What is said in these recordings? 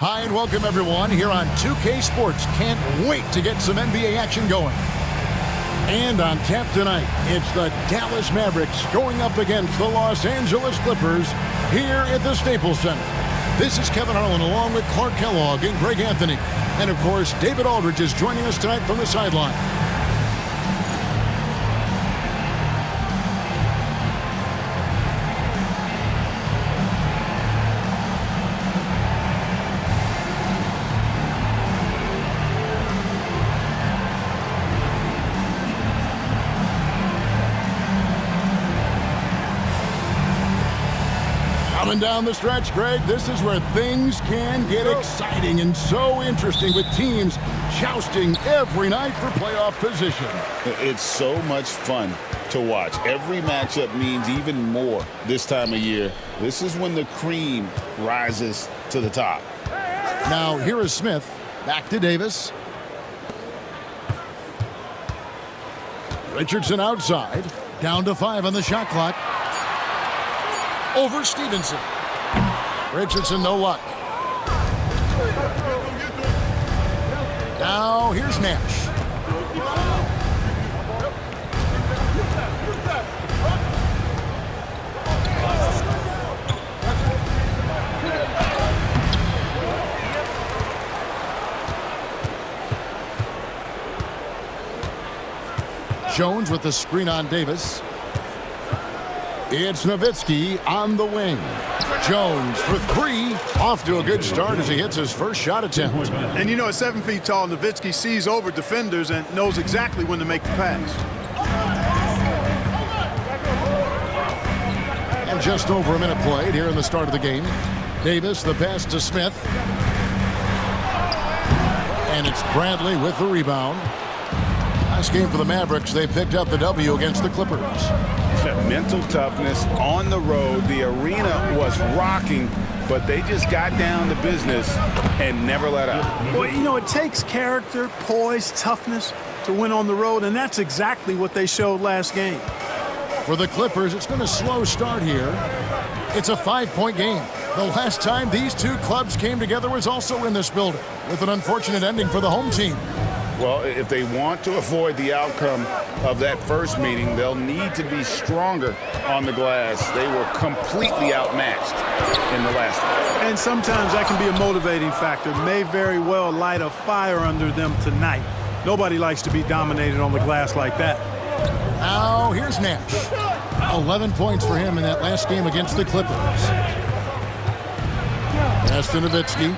Hi and welcome everyone here on 2K Sports. Can't wait to get some NBA action going. And on tap tonight, it's the Dallas Mavericks going up against the Los Angeles Clippers here at the Staples Center. This is Kevin Harlan along with Clark Kellogg and Greg Anthony. And of course, David Aldridge is joining us tonight from the sideline. Coming down the stretch, Greg, this is where things can get exciting and so interesting with teams jousting every night for playoff position. It's so much fun to watch. Every matchup means even more this time of year. This is when the cream rises to the top. Now here is Smith. Back to Davis. Richardson outside. Down to 5 on the shot clock. Over Stevenson. Richardson, no luck. Now, here's Nash. Jones with the screen on Davis. It's Nowitzki on the wing. Jones for 3. Off to a good start as he hits his first shot attempt. And you know, at 7 feet tall, Nowitzki sees over defenders and knows exactly when to make the pass. And just over a minute played here in the start of the game. Davis, the pass to Smith. And it's Bradley with the rebound. Last game for the Mavericks, they picked up the W against the Clippers. Mental toughness on the road. The arena was rocking, but they just got down to business and never let up. Well, you know, it takes character, poise, toughness to win on the road, and that's exactly what they showed last game. For the Clippers, it's been a slow start here. It's a 5-point game. The last time these two clubs came together was also in this building, with an unfortunate ending for the home team. Well, if they want to avoid the outcome of that first meeting, they'll need to be stronger on the glass. They were completely outmatched in the last one. And sometimes that can be a motivating factor. May very well light a fire under them tonight. Nobody likes to be dominated on the glass like that. Now, here's Nash. 11 points for him in that last game against the Clippers. Pass to Nowitzki.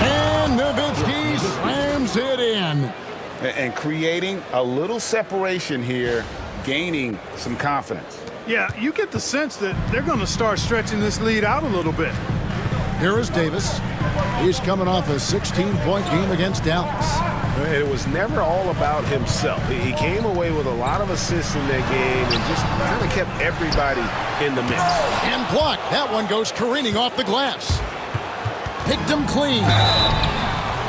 And Nowitzki slams it in. And creating a little separation here, gaining some confidence. Yeah, you get the sense that they're going to start stretching this lead out a little bit. Here is Davis. He's coming off a 16-point game against Dallas. It was never all about himself. He came away with a lot of assists in that game and just kind of kept everybody in the mix. And blocked. That one goes careening off the glass. Picked him clean.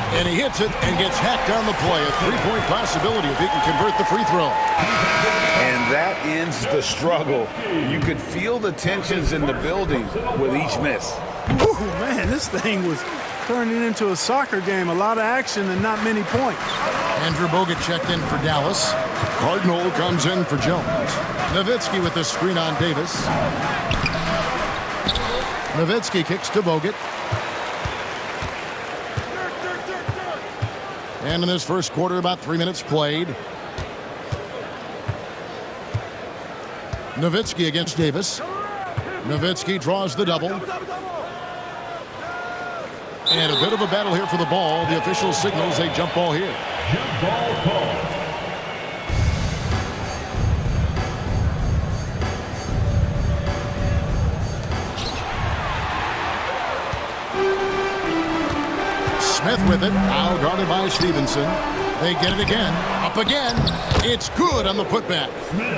And he hits it and gets hacked on the play. A 3-point possibility if he can convert the free throw. And that ends the struggle. You could feel the tensions in the building with each miss. Ooh, man, this thing was turning into a soccer game. A lot of action and not many points. Andrew Bogut checked in for Dallas. Cardinal comes in for Jones. Nowitzki with the screen on Davis. Nowitzki kicks to Bogut. And in this first quarter, about 3 minutes played. Nowitzki against Davis. Nowitzki draws the double. And a bit of a battle here for the ball. The official signals a jump ball here. Jump ball call. Smith with it, now guarded by Stevenson. They get it again, up again. It's good on the putback.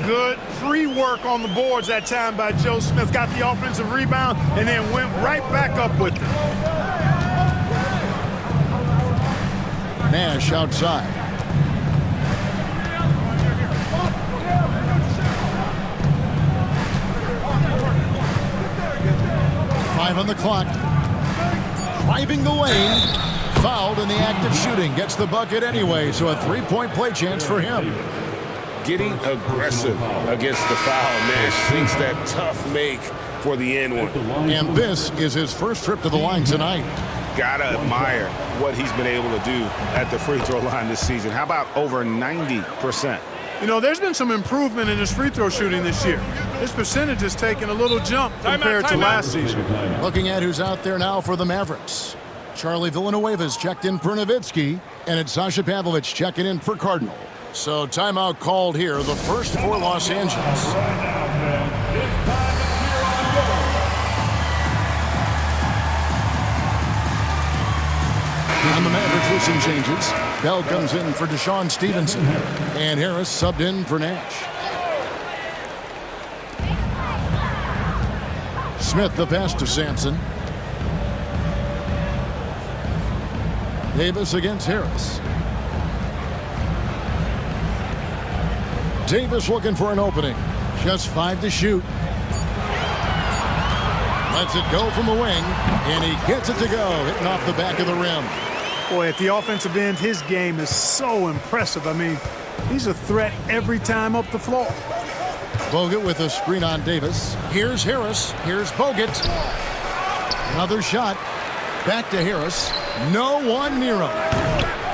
Good free work on the boards that time by Joe Smith. Got the offensive rebound and then went right back up with it. Nash outside. Five on the clock. driving the lane. Fouled in the act of shooting. Gets the bucket anyway, so a three-point play chance for him. Getting aggressive against the foul. Nash makes that tough make for the end one. And this is his first trip to the line tonight. Gotta admire what he's been able to do at the free throw line this season. How about over 90%? You know, there's been some improvement in his free throw shooting this year. His percentage has taken a little jump compared to last season. Looking at who's out there now for the Mavericks. Charlie Villanueva's checked in for Nowitzki, and it's Sasha Pavlovich checking in for Cardinal. So timeout called here, the first for Los Angeles. On the Mavericks with some changes. Bell comes in for Deshaun Stevenson, and Harris subbed in for Nash. Smith the pass to Sampson. Davis against Harris. Davis looking for an opening. Just 5 to shoot. Lets it go from the wing, and he gets it to go, hitting off the back of the rim. Boy, at the offensive end, his game is so impressive. I mean, he's a threat every time up the floor. Bogut with a screen on Davis. Here's Harris. Here's Bogut. Another shot. Back to Harris. No one near him.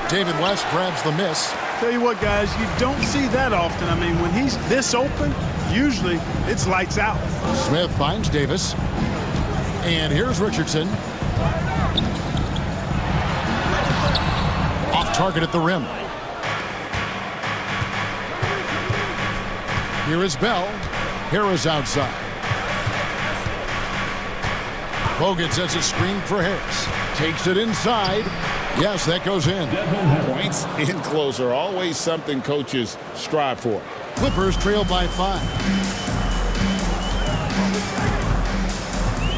David West grabs the miss. Tell you what, guys, you don't see that often. I mean, when he's this open, usually it's lights out. Smith finds Davis. And here's Richardson. Off target at the rim. Here is Bell. Harris outside. Bogut sets a screen for Harris. Takes it inside. Yes, that goes in. Points in closer, always something coaches strive for. Clippers trail by 5.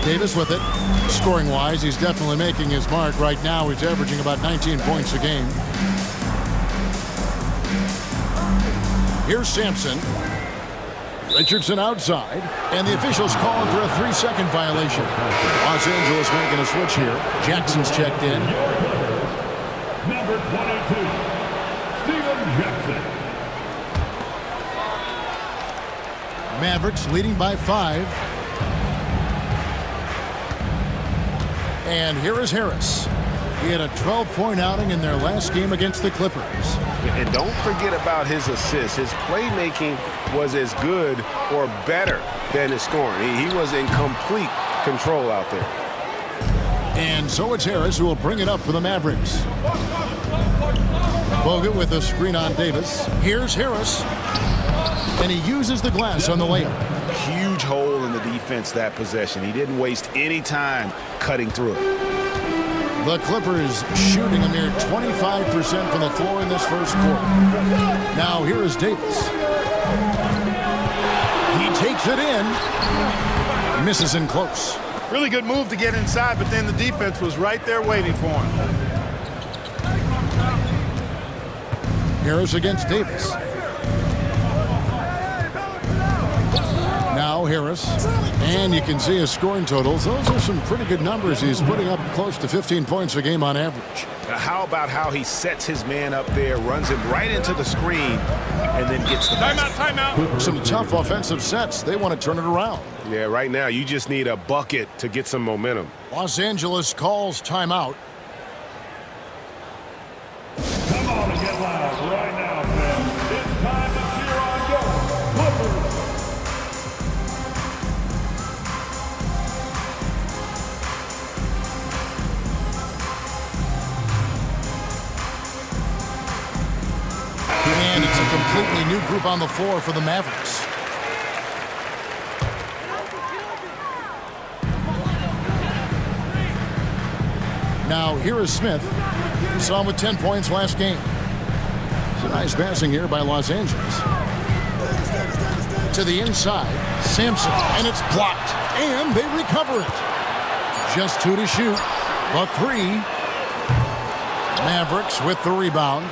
Davis with it. Scoring-wise, he's definitely making his mark. Right now, he's averaging about 19 points a game. Here's Sampson. Richardson outside, and the officials calling for a 3-second violation. Los Angeles making a switch here. Jackson's checked in. Number 22, Steven Jackson. Mavericks leading by 5. And here is Harris. He had a 12-point outing in their last game against the Clippers. And don't forget about his assists. His playmaking was as good or better than his scoring. He was in complete control out there. And so it's Harris who will bring it up for the Mavericks. Bogut with a screen on Davis. Here's Harris. And he uses the glass on the layup. Huge hole in the defense that possession. He didn't waste any time cutting through it. The Clippers shooting a mere 25% from the floor in this first quarter. Now here is Davis. He takes it in. Misses in close. Really good move to get inside, but then the defense was right there waiting for him. Harris against Davis. Now Harris, and you can see his scoring totals. Those are some pretty good numbers. He's putting up close to 15 points a game on average. How about how he sets his man up there, runs him right into the screen, and then gets the Timeout. Some tough offensive sets. They want to turn it around. Yeah, right now you just need a bucket to get some momentum. Los Angeles calls timeout. Come on and get loud right now, fans. It's time to cheer on your Clippers. And it's a completely new group on the floor for the Mavericks. Now here is Smith. We saw him with 10 points last game. It's a nice passing here by Los Angeles. To the inside, Sampson, and it's blocked. And they recover it. Just 2 to shoot, but 3. Mavericks with the rebound.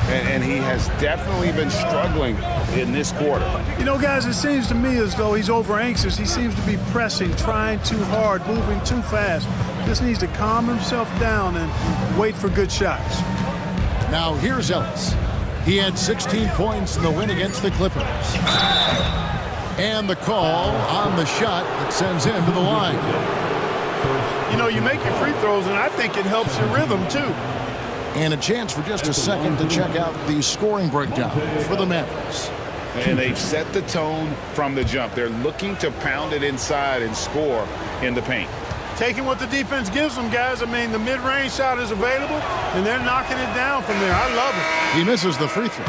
And he has definitely been struggling in this quarter. You know, guys, it seems to me as though he's over anxious. He seems to be pressing, trying too hard, moving too fast. Just needs to calm himself down and wait for good shots. Now here's Ellis. He had 16 points in the win against the Clippers. And the call on the shot that sends him to the line. You know, you make your free throws, and I think it helps your rhythm, too. And a chance for just a second to check out the scoring breakdown for the Mavericks. And they've set the tone from the jump. They're looking to pound it inside and score in the paint. Taking what the defense gives them, guys. I mean, the mid-range shot is available, and they're knocking it down from there. I love it. He misses the free throw.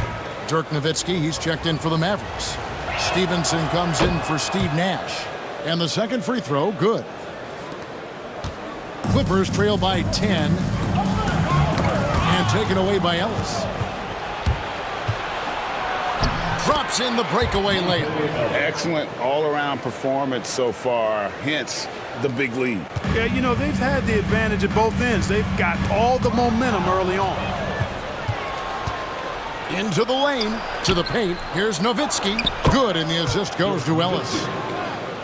Dirk Nowitzki, he's checked in for the Mavericks. Stevenson comes in for Steve Nash. And the second free throw, good. Clippers trail by 10. And taken away by Ellis. Drops in the breakaway layup. Excellent all-around performance so far, hence the big lead. Yeah, you know, they've had the advantage at both ends. They've got all the momentum early on. Into the lane, to the paint. Here's Nowitzki. Good, and the assist goes to Ellis.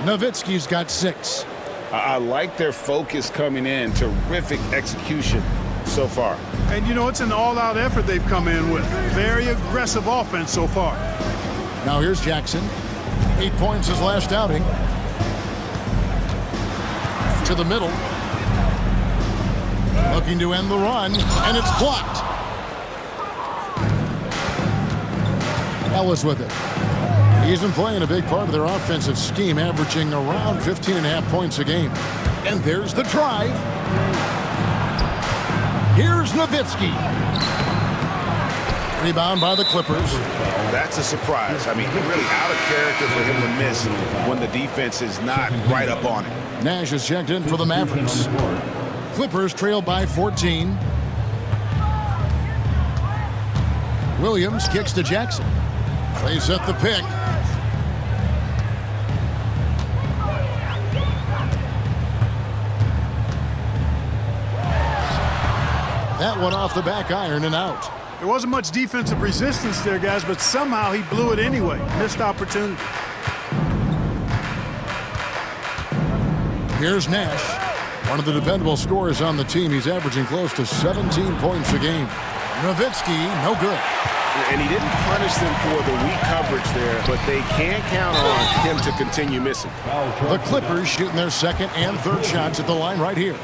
Nowitzki's got 6. I like their focus coming in. Terrific execution so far. And, you know, it's an all-out effort they've come in with. Very aggressive offense so far. Now here's Jackson. 8 points his last outing. To the middle. Looking to end the run, and it's blocked. Ellis with it. He's been playing a big part of their offensive scheme, averaging around 15.5 points a game. And there's the drive. Here's Nowitzki. Rebound by the Clippers. That's a surprise. I mean, really out of character for him to miss when the defense is not right up on it. Nash is checked in for the Mavericks. Clippers trail by 14. Williams kicks to Jackson. They set the pick. That one off the back iron and out. There wasn't much defensive resistance there, guys, but somehow he blew it anyway. Missed opportunity. Here's Nash, one of the dependable scorers on the team. He's averaging close to 17 points a game. Nowitzki, no good. And he didn't punish them for the weak coverage there, but they can count on him to continue missing. The Clippers shooting their second and third shots at the line right here.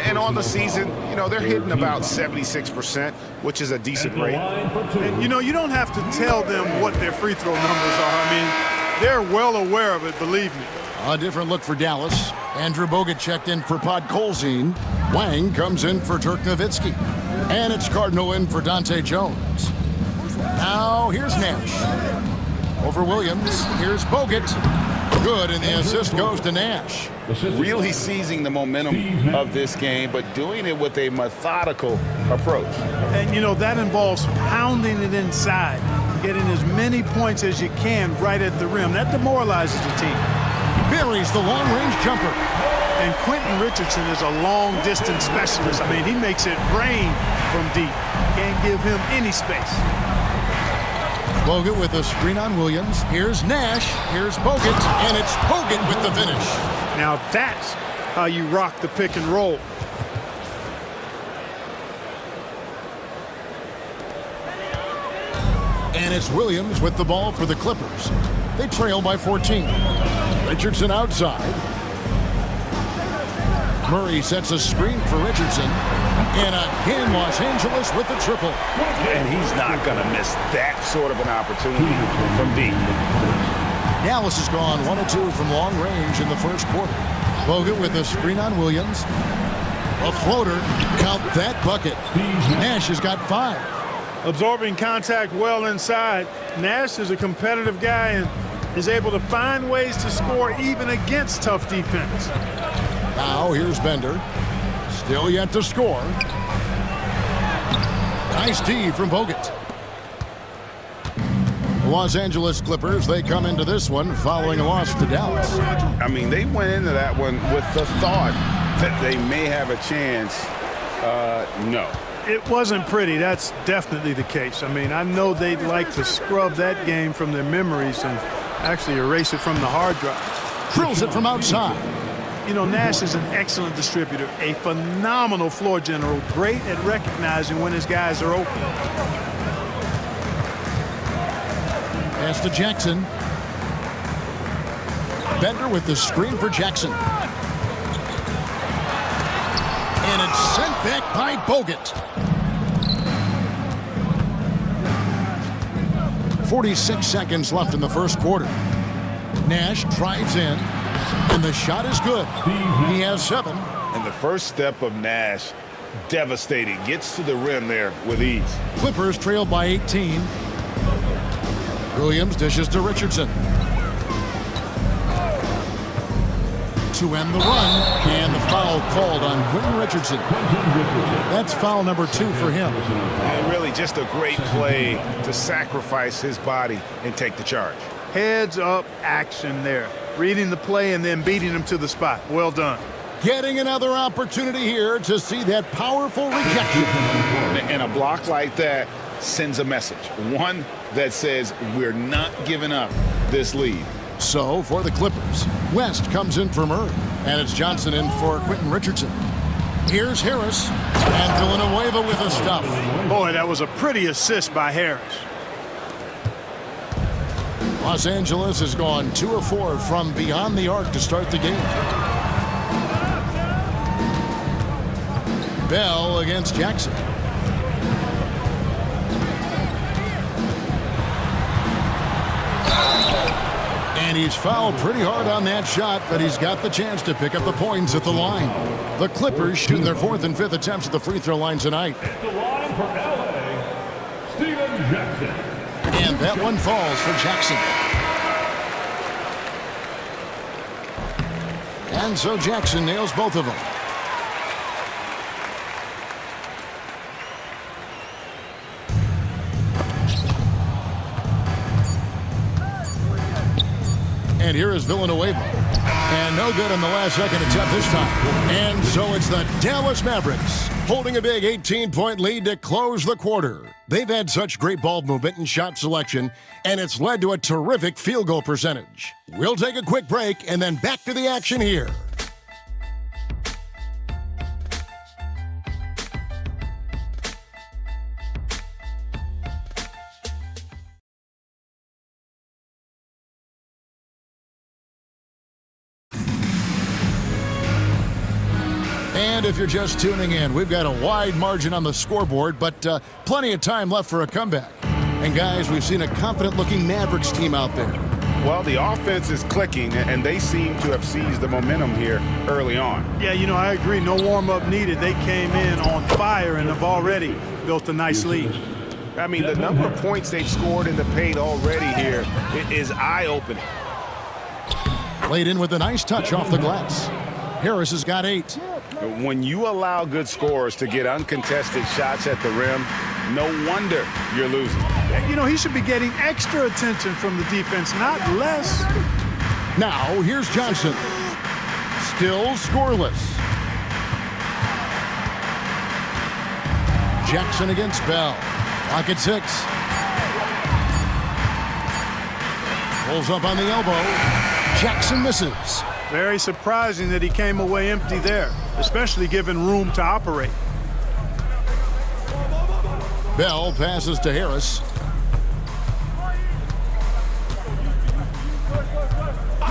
And on the season, you know, they're hitting about 76%, which is a decent rate. And, you know, you don't have to tell them what their free throw numbers are. I mean, they're well aware of it, believe me. A different look for Dallas. Andrew Bogut checked in for Podkolzin. Wang comes in for Dirk Nowitzki. And it's Cardinal in for Dante Jones. Now here's Nash. Over Williams. Here's Bogut. Good, and the assist goes to Nash. Really seizing the momentum of this game, but doing it with a methodical approach. And, you know, that involves pounding it inside, getting as many points as you can right at the rim. That demoralizes the team. Buries the long-range jumper. And Quentin Richardson is a long-distance specialist. I mean, he makes it rain from deep. Can't give him any space. Bogut with a screen on Williams. Here's Nash. Here's Bogut. And it's Bogut with the finish. Now that's how you rock the pick and roll. And it's Williams with the ball for the Clippers. They trail by 14. Richardson outside. Murray sets a screen for Richardson. And again, Los Angeles with the triple. And he's not going to miss that sort of an opportunity from deep. Dallas has gone 1 of 2 from long range in the first quarter. Bogut with a screen on Williams. A floater. Count that bucket. Nash has got 5. Absorbing contact well inside. Nash is a competitive guy and is able to find ways to score even against tough defense. Now here's Bender. Still yet to score. Nice D from Bogut. The Los Angeles Clippers, they come into this one following a loss to Dallas. I mean, they went into that one with the thought that they may have a chance. No. It wasn't pretty. That's definitely the case. I mean, I know they'd like to scrub that game from their memories and actually erase it from the hard drive. Drills it from outside. You know, Nash is an excellent distributor, a phenomenal floor general, great at recognizing when his guys are open. Pass to Jackson. Bender with the screen for Jackson. And it's sent back by Bogut. 46 seconds left in the first quarter. Nash drives in, and the shot is good. He has 7. And the first step of Nash, devastating. Gets to the rim there with ease. Clippers trail by 18. Williams dishes to Richardson. To end the run, and the foul called on Quentin Richardson. That's foul number 2 for him. And really just a great play to sacrifice his body and take the charge. Heads up action there. Reading the play and then beating him to the spot. Well done. Getting another opportunity here to see that powerful rejection. And a block like that sends a message. One that says we're not giving up this lead. So for the Clippers, West comes in for Murray, and it's Johnson in for Quentin Richardson. Here's Harris, and Villanueva with a stuff. Boy, that was a pretty assist by Harris. Los Angeles has gone 2 of 4 from beyond the arc to start the game. Bell against Jackson. And he's fouled pretty hard on that shot, but he's got the chance to pick up the points at the line. The Clippers shooting their 4th and 5th attempts at the free throw line tonight. At the line for LA, Steven Jackson. And that one falls for Jackson. And so Jackson nails both of them. And here is Villanueva. And no good on the last second attempt this time. And so it's the Dallas Mavericks holding a big 18-point lead to close the quarter. They've had such great ball movement and shot selection, and it's led to a terrific field goal percentage. We'll take a quick break and then back to the action here. And if you're just tuning in, we've got a wide margin on the scoreboard, but plenty of time left for a comeback. And guys, we've seen a confident-looking Mavericks team out there. Well, the offense is clicking, and they seem to have seized the momentum here early on. Yeah, you know, I agree. No warm-up needed. They came in on fire and have already built a nice lead. I mean, the number of points they've scored in the paint already here is eye-opening. Played in with a nice touch off the glass. Harris has got 8. When you allow good scorers to get uncontested shots at the rim, no wonder you're losing. You know, he should be getting extra attention from the defense, not less. Now, here's Johnson. Still scoreless. Jackson against Bell. Clock at 6. Pulls up on the elbow. Jackson misses. Very surprising that he came away empty there, especially given room to operate. Bell passes to Harris.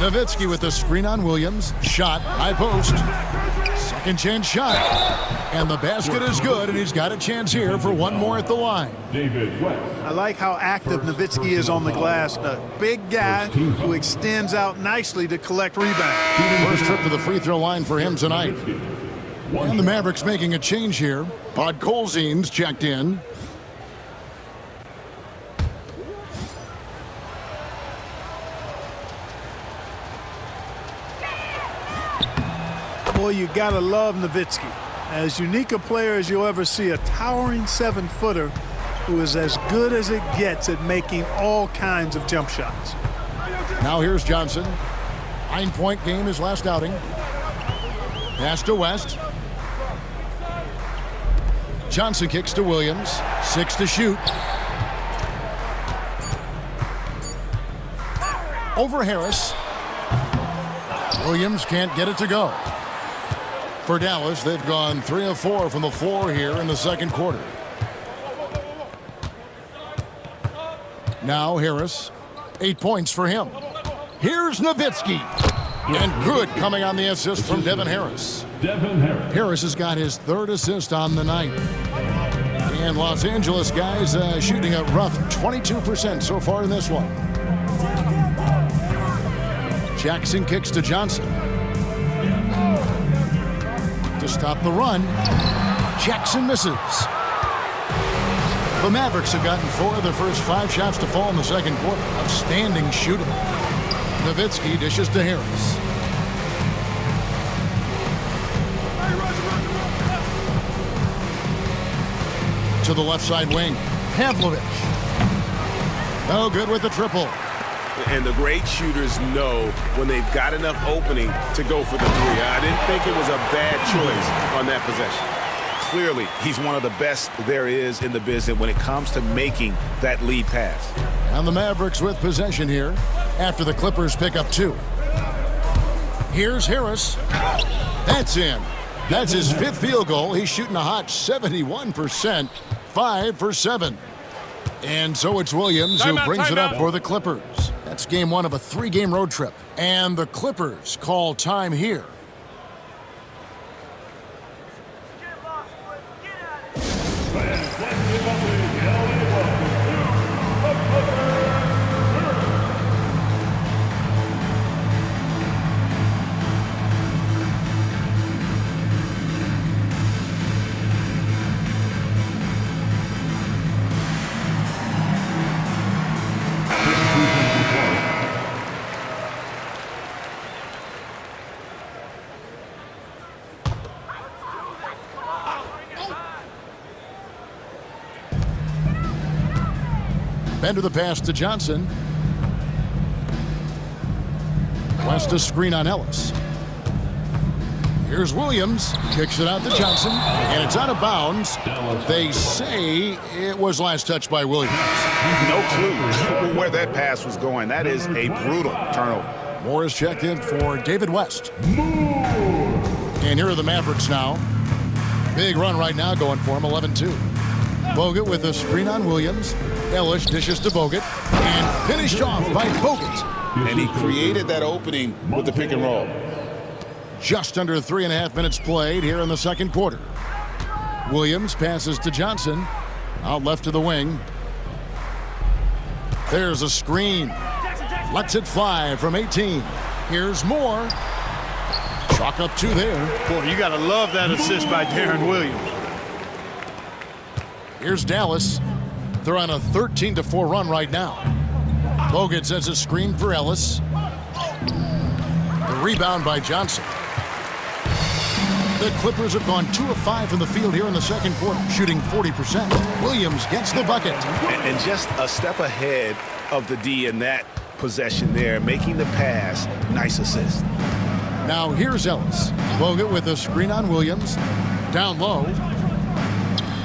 Nowitzki with the screen on Williams. Shot, high post. Second chance shot. And the basket is good, and he's got a chance here for one more at the line. I like how active Nowitzki is on the glass. A big guy who extends out nicely to collect rebounds. First trip to the free throw line for him tonight. And the Mavericks making a change here. Podkolzin's checked in. Boy, you gotta love Nowitzki. As unique a player as you'll ever see, a towering 7-footer who is as good as it gets at making all kinds of jump shots. Now here's Johnson. 9-point game his last outing. Pass to West. Johnson kicks to Williams. 6 to shoot. Over Harris. Williams can't get it to go. For Dallas, they've gone 3 of 4 from the floor here in the second quarter. Now Harris, 8 points for him. Here's Nowitzki. And good coming on the assist from Devin Harris. Harris has got his 3rd assist on the night. And Los Angeles guys shooting a rough 22% so far in this one. Jackson kicks to Johnson. To stop the run, Jackson misses. The Mavericks have gotten 4 of their first 5 shots to fall in the second quarter. Outstanding shooting. Nowitzki dishes to Harris. To the left side wing, Pavlovich. No good with the triple. And the great shooters know when they've got enough opening to go for the 3. I didn't think it was a bad choice on that possession. Clearly, he's one of the best there is in the business when it comes to making that lead pass. And the Mavericks with possession here after the Clippers pick up 2. Here's Harris. That's in. That's his 5th field goal. He's shooting a hot 71%, 5 for 7. And so it's Williams who brings it up for the Clippers. That's game 1 of a 3-game road trip. And the Clippers call time here. Bender the pass to Johnson. West a screen on Ellis. Here's Williams. Kicks it out to Johnson. And it's out of bounds. They say it was last touched by Williams. No clue where that pass was going. That is a brutal turnover. Moore is checked in for David West. And here are the Mavericks now. Big run right now going for him, 11-2. Bogut with a screen on Williams. Ellis dishes to Bogut. And finished off by Bogut. And he created that opening with the pick and roll. Just under 3.5 minutes played here in the second quarter. Williams passes to Johnson. Out left to the wing. There's a screen. Lets it fly from 18. Here's Moore. Chalk up 2 there. Boy, you got to love that assist by Darren Williams. Here's Dallas. They're on a 13-4 run right now. Bogut sets a screen for Ellis. The rebound by Johnson. The Clippers have gone 2 of 5 from the field here in the second quarter, shooting 40%. Williams gets the bucket. And just a step ahead of the D in that possession there, making the pass. Nice assist. Now here's Ellis. Bogut with a screen on Williams. Down low.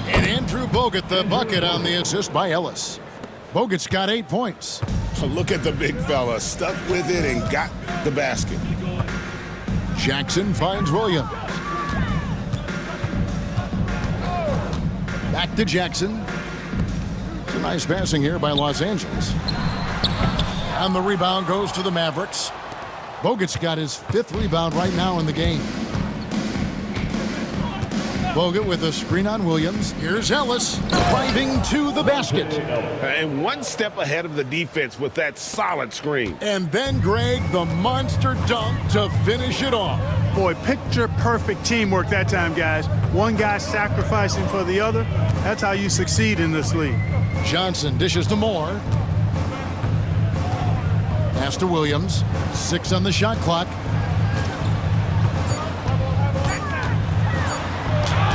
And Andrew Bogut the bucket on the assist by Ellis. Bogut's got 8 points. Look at the big fella. Stuck with it and got the basket. Jackson finds Williams. Back to Jackson. It's a nice passing here by Los Angeles. And the rebound goes to the Mavericks. Bogut's got his 5th rebound right now in the game. Bogut with a screen on Williams. Here's Ellis driving to the basket. And 1 step ahead of the defense with that solid screen. And then Greg, the monster dunk to finish it off. Boy, picture perfect teamwork that time, guys. One guy sacrificing for the other. That's how you succeed in this league. Johnson dishes to Moore. Pass to Williams. 6 on the shot clock.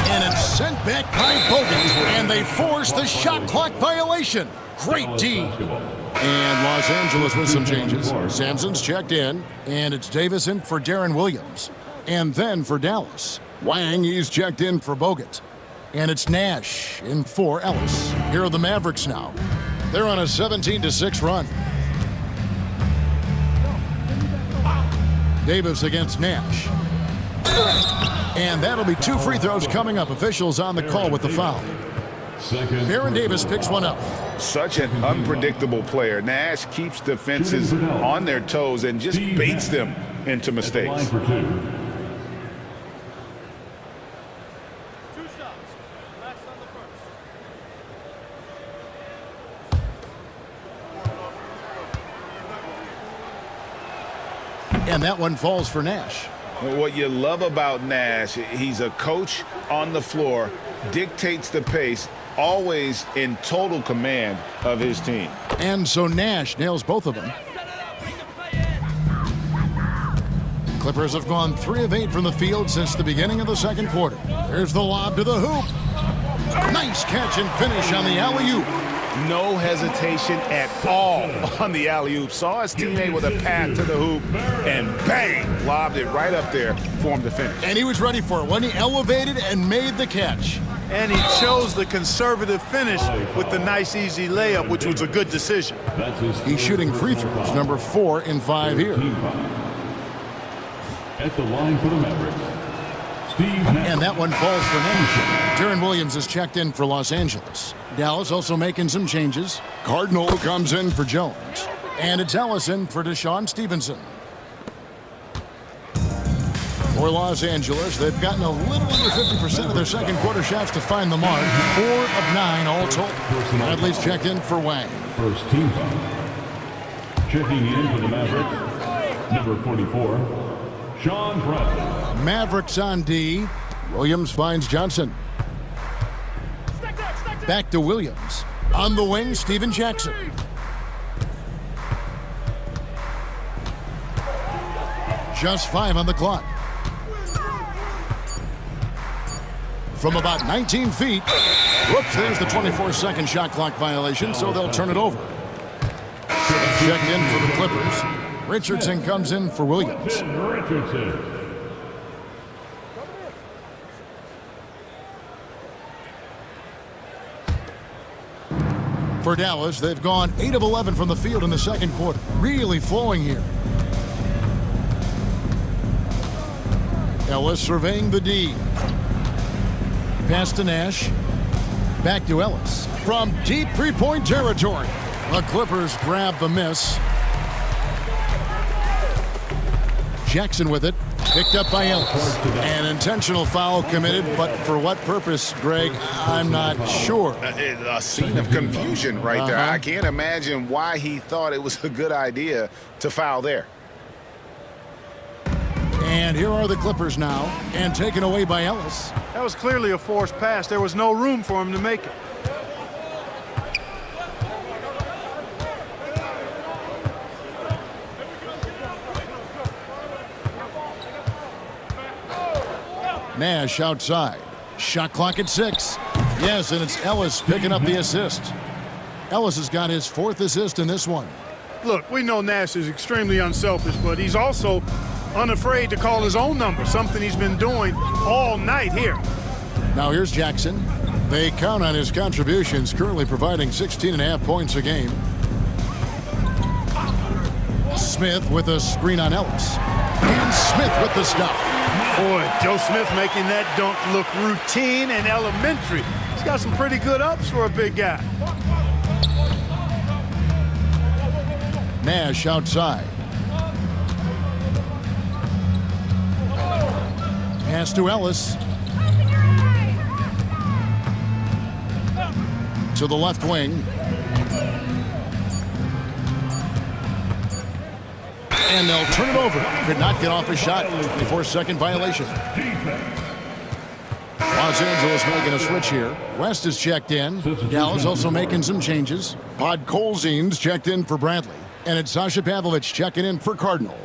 And it's sent back by Bogut. And they force the shot clock violation. Great D. And Los Angeles with some changes. Sampson's checked in. And it's Davison for Darren Williams. And then for Dallas, Wang, he's checked in for Bogut. And it's Nash in for Ellis. Here are the Mavericks now. They're on a 17-6 run. Davis against Nash. And that'll be 2 free throws coming up. Officials on the call with the foul. Baron Davis picks one up. Such an unpredictable player. Nash keeps defenses on their toes and just baits them into mistakes. And that one falls for Nash. What you love about Nash, he's a coach on the floor, dictates the pace, always in total command of his team. And so Nash nails both of them. Clippers have gone 3 of 8 from the field since the beginning of the second quarter. There's the lob to the hoop. Nice catch and finish on the alley-oop. No hesitation at all on the alley-oop. Saw his teammate with a path to the hoop, and bang, lobbed it right up there for him to finish. And he was ready for it when he elevated and made the catch. And he chose the conservative finish with the nice, easy layup, which was a good decision. He's shooting free throws, number 4 in 5 here. At the line for the Mavericks, and that one falls for Nash. Deron Williams is checked in for Los Angeles. Dallas also making some changes. Cardinal comes in for Jones. And it's Ellison for Deshaun Stevenson. For Los Angeles, they've gotten a little under 50% of their second quarter shots to find the mark. 4 of 9 all told. Bradley's checked in for Wang. first team foul. Checking in for the Mavericks, number 44, Sean Bradley. Mavericks on D. Williams finds Johnson. Back to Williams. On the wing, Steven Jackson. Just 5 on the clock. From about 19 feet. Whoops, there's the 24-second shot clock violation, so they'll turn it over. Checked in for the Clippers. Richardson comes in for Williams. Richardson. For Dallas, they've gone 8 of 11 from the field in the second quarter. Really flowing here. Ellis surveying the D. Pass to Nash. Back to Ellis. From deep three-point territory. The Clippers grab the miss. Jackson with it. Picked up by Ellis. An intentional foul committed, but for what purpose, Greg, I'm not sure. A scene of confusion right there. I can't imagine why he thought it was a good idea to foul there. And here are the Clippers now, and taken away by Ellis. That was clearly a forced pass. There was no room for him to make it. Nash outside. Shot clock at 6. Yes, and it's Ellis picking up the assist. Ellis has got his 4th assist in this one. Look, we know Nash is extremely unselfish, but he's also unafraid to call his own number, something he's been doing all night here. Now here's Jackson. They count on his contributions, currently providing 16.5 points a game. Smith with a screen on Ellis. And Smith with the stop. Boy, Joe Smith making that dunk look routine and elementary. He's got some pretty good ups for a big guy. Nash outside. Pass to Ellis. To the left wing. And they'll turn it over. Could not get off a shot. 24-second violation. Los Angeles making a switch here. West is checked in. Dallas also making some changes. Podkolzin's checked in for Bradley. And it's Sasha Pavlovich checking in for Cardinal.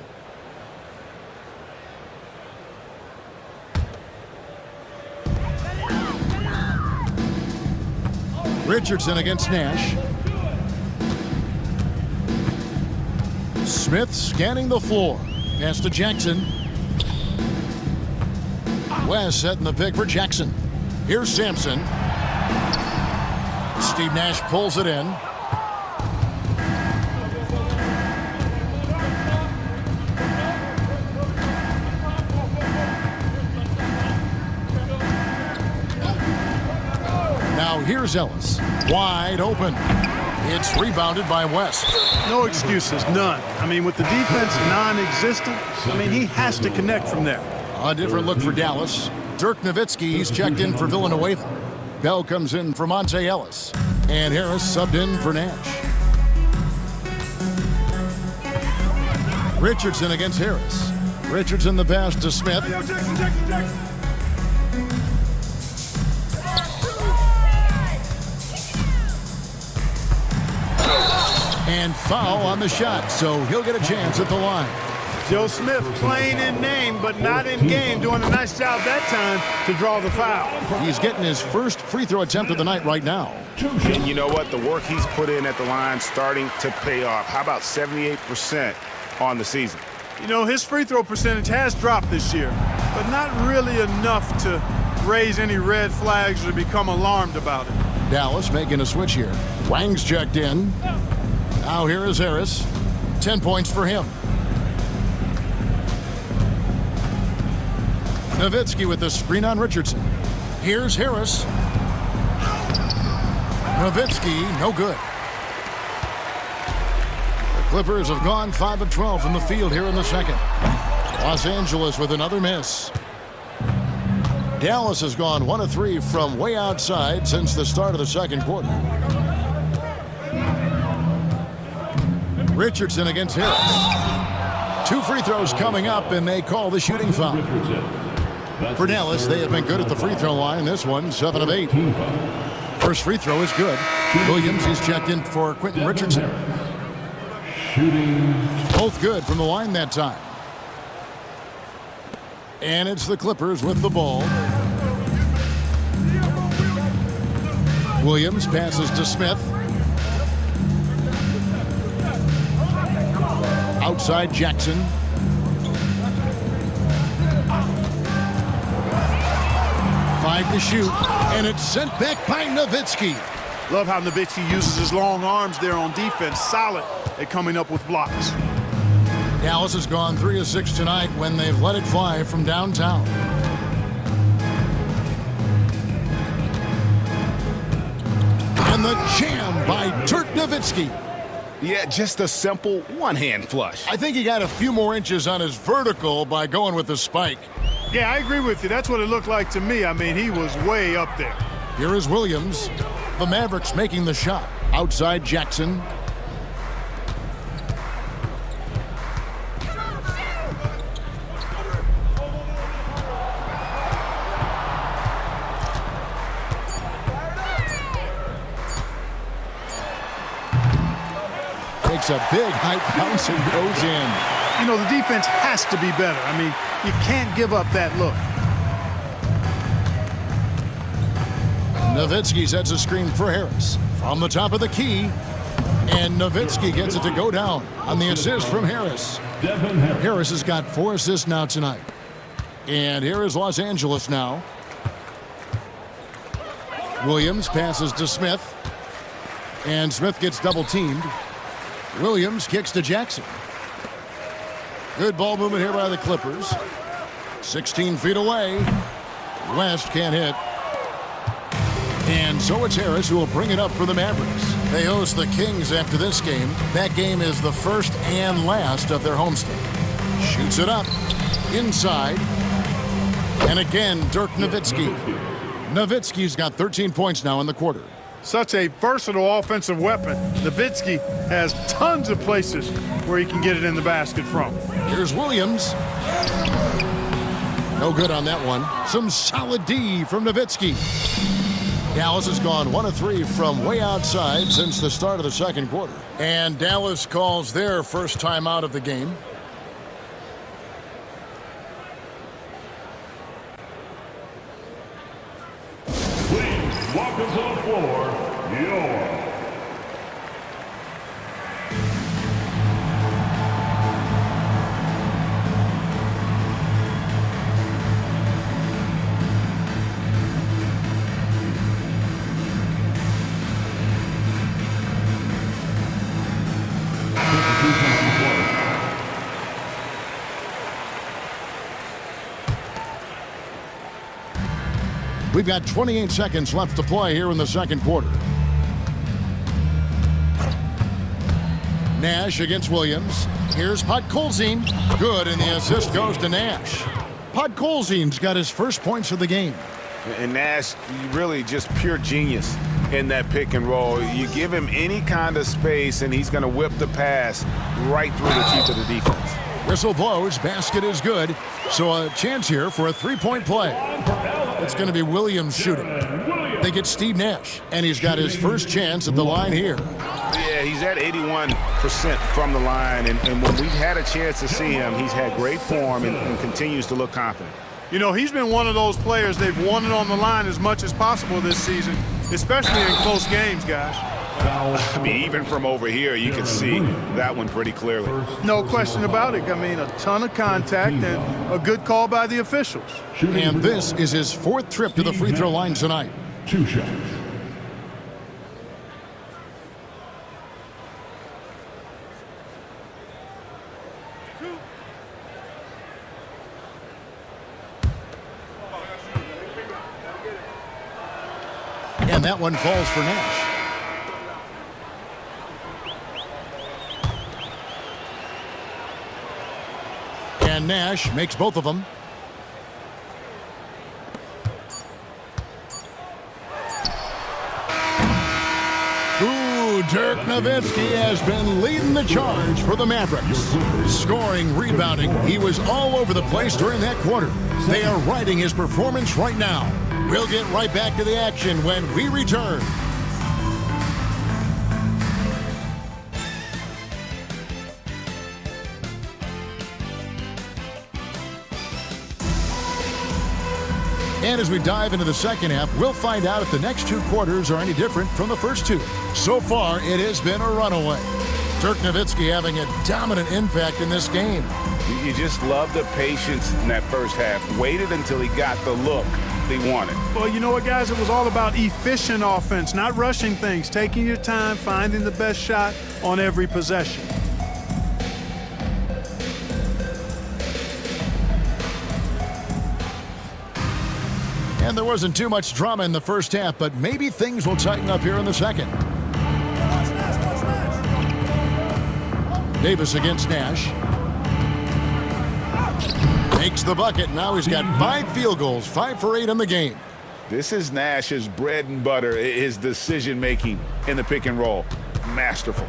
Richardson against Nash. Smith scanning the floor. Pass to Jackson. West setting the pick for Jackson. Here's Sampson. Steve Nash pulls it in. here's Ellis. Wide open. It's rebounded by West. No excuses, none. I mean, with the defense non-existent, he has to connect from there. A different look for Dallas. Dirk Nowitzki, he's checked in for Villanueva. Bell comes in for Monte Ellis. And Harris subbed in for Nash. Richardson against Harris. Richardson the pass to Smith. And foul on the shot, so he'll get a chance at the line. Joe Smith playing in name, but not in game, doing a nice job that time to draw the foul. He's getting his first free throw attempt of the night right now. And you know what? The work he's put in at the line starting to pay off. How about 78% on the season? You know, his free throw percentage has dropped this year, but not really enough to raise any red flags or become alarmed about it. Dallas making a switch here. Wang's checked in. Now here is Harris. 10 points for him. Nowitzki with the screen on Richardson. Here's Harris. Nowitzki, no good. The Clippers have gone 5 of 12 from the field here in the second. Los Angeles with another miss. Dallas has gone 1 of 3 from way outside since the start of the second quarter. Richardson against Harris. 2 free throws coming up, and they call the shooting foul. For Dallas, they have been good at the free throw line. This one, 7 of 8. First free throw is good. Williams, he's checked in for Quentin Richardson. Both good from the line that time. And it's the Clippers with the ball. Williams passes to Smith. Outside Jackson. Five to shoot, and it's sent back by Nowitzki. Love how Nowitzki uses his long arms there on defense. Solid at coming up with blocks. Dallas has gone 3 of 6 tonight when they've let it fly from downtown. And the jam by Dirk Nowitzki. Yeah, just a simple one-hand flush. I think he got a few more inches on his vertical by going with the spike. Yeah, I agree with you. That's what it looked like to me. I mean, he was way up there. Here is Williams. The Mavericks making the shot. Outside Jackson. Takes a big height bounce and goes in. You know, the defense has to be better. I mean, you can't give up that look. Nowitzki sets a screen for Harris from the top of the key. And Nowitzki gets it to go down on the assist from Harris. Harris has got 4 assists now tonight. And here is Los Angeles now. Williams passes to Smith. And Smith gets double teamed. Williams kicks to Jackson. Good ball movement here by the Clippers. 16 feet away. West can't hit. And so it's Harris who will bring it up for the Mavericks. They host the Kings after this game. That game is the first and last of their homestand. Shoots it up. Inside. And again, Dirk Nowitzki. Nowitzki's got 13 points now in the quarter. Such a versatile offensive weapon. Nowitzki has tons of places where he can get it in the basket from. Here's Williams. No good on that one. Some solid D from Nowitzki. Dallas has gone 1 of 3 from way outside since the start of the second quarter. And Dallas calls their first time out of the game. Please welcome to the floor, your We've got 28 seconds left to play here in the second quarter. Nash against Williams. Here's Podkolzin. Good, and the assist goes to Nash. Podkolzin's got his first points of the game. And Nash, really just pure genius in that pick and roll. You give him any kind of space, and he's going to whip the pass right through the teeth of the defense. Whistle blows. Basket is good. So a chance here for a three-point play. It's going to be Williams shooting. They get Steve Nash, and he's got his first chance at the line here. Yeah, he's at 81% from the line, and when we've had a chance to see him, he's had great form and continues to look confident. You know, he's been one of those players they've wanted on the line as much as possible this season, especially in close games, guys. I mean, even from over here, you can see that one pretty clearly. No question about it. I mean, a ton of contact and a good call by the officials. And this is his fourth trip to the free throw line tonight. 2 shots. And that one falls for Nash. And Nash makes both of them. Dirk Nowitzki has been leading the charge for the Mavericks. Scoring, rebounding, he was all over the place during that quarter. They are riding his performance right now. We'll get right back to the action when we return. And as we dive into the second half, we'll find out if the next 2 quarters are any different from the first 2. So far, it has been a runaway. Dirk Nowitzki having a dominant impact in this game. You just love the patience in that first half. Waited until he got the look they wanted. Well, you know what, guys? It was all about efficient offense, not rushing things, taking your time, finding the best shot on every possession. And there wasn't too much drama in the first half, but maybe things will tighten up here in the second. Davis against Nash. Makes the bucket. Now he's got 5 field goals, 5 for 8 in the game. This is Nash's bread and butter, his decision-making in the pick and roll. Masterful.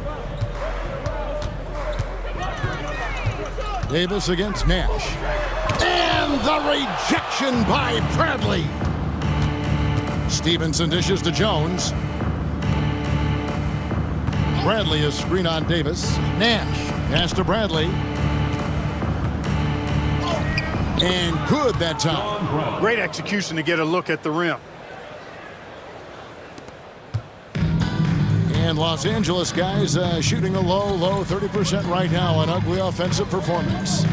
Davis against Nash. And the rejection by Bradley. Stevenson dishes to Jones. Bradley is screen on Davis. Nash pass to Bradley. And good that time. Great execution to get a look at the rim. And Los Angeles guys shooting a low 30% right now. An ugly offensive performance.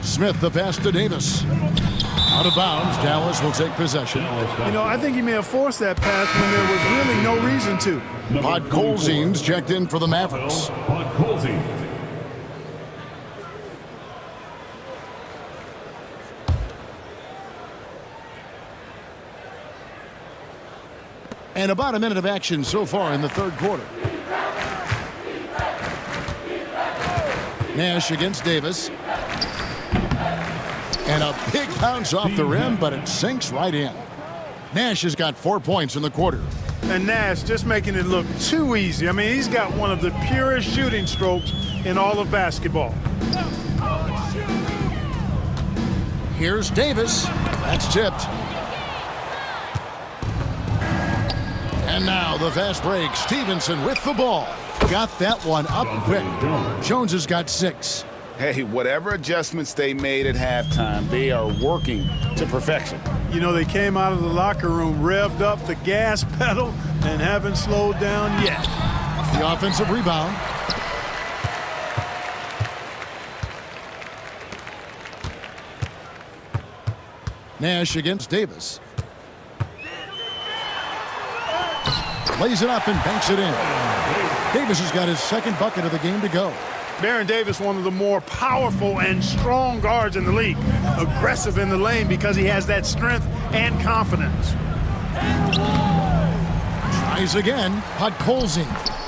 Smith the pass to Davis. Out of bounds. Dallas will take possession. You know, I think he may have forced that pass when there was really no reason to. Podkolzin's checked in for the Mavericks. Podkolzin. And about a minute of action so far in the third quarter. Nash against Davis. And a big bounce off the rim, but it sinks right in. Nash has got 4 points in the quarter. And Nash just making it look too easy. I mean, he's got one of the purest shooting strokes in all of basketball. Here's Davis. That's tipped. And now the fast break. Stevenson with the ball. Got that one up quick. Jones has got 6. Hey, whatever adjustments they made at halftime, they are working to perfection. You know, they came out of the locker room, revved up the gas pedal, and haven't slowed down yet. The offensive rebound. Nash against Davis. Lays it up and banks it in. Davis has got his second bucket of the game to go. Baron Davis, one of the more powerful and strong guards in the league. Aggressive in the lane because he has that strength and confidence. Tries again. Podkolzin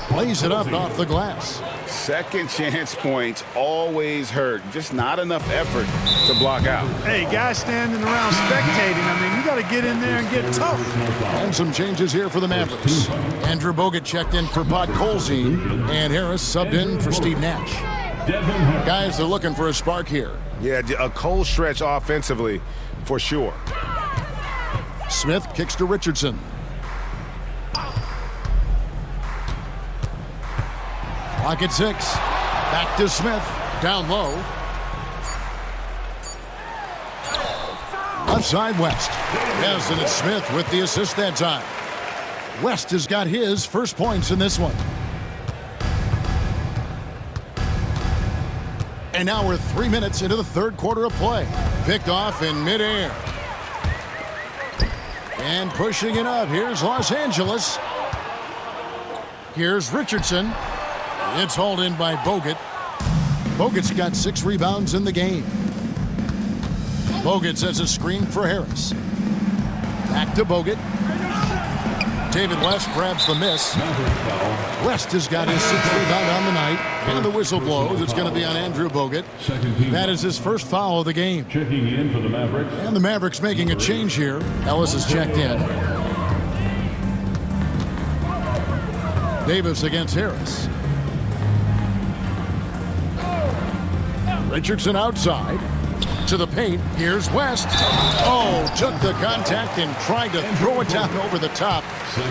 plays it up off the glass. Second chance points always hurt. Just not enough effort to block out. Hey, guys standing around spectating. I mean, you got to get in there and get tough. And some changes here for the Mavericks. Andrew Bogut checked in for Podkolzin, and Harris subbed in for Steve Nash. Guys, they're looking for a spark here. Yeah, a cold stretch offensively, for sure. Smith kicks to Richardson. Clock at 6. Back to Smith. Down low. Left side, West. Yes, and it's Smith with the assist that time. West has got his first points in this one. And now we're 3 minutes into the third quarter of play. Picked off in midair. And pushing it up. Here's Los Angeles. Here's Richardson. It's hauled in by Bogut. Bogut's got 6 rebounds in the game. Bogut sets a screen for Harris. Back to Bogut. David West grabs the miss. West has got his 6th rebound on the night. And the whistle blows. It's going to be on Andrew Bogut. That is his first foul of the game. Checking in for the Mavericks. And the Mavericks making a change here. Ellis has checked in. Davis against Harris. Richardson outside. To the paint. Here's West. Oh, took the contact and tried to throw it down over the top.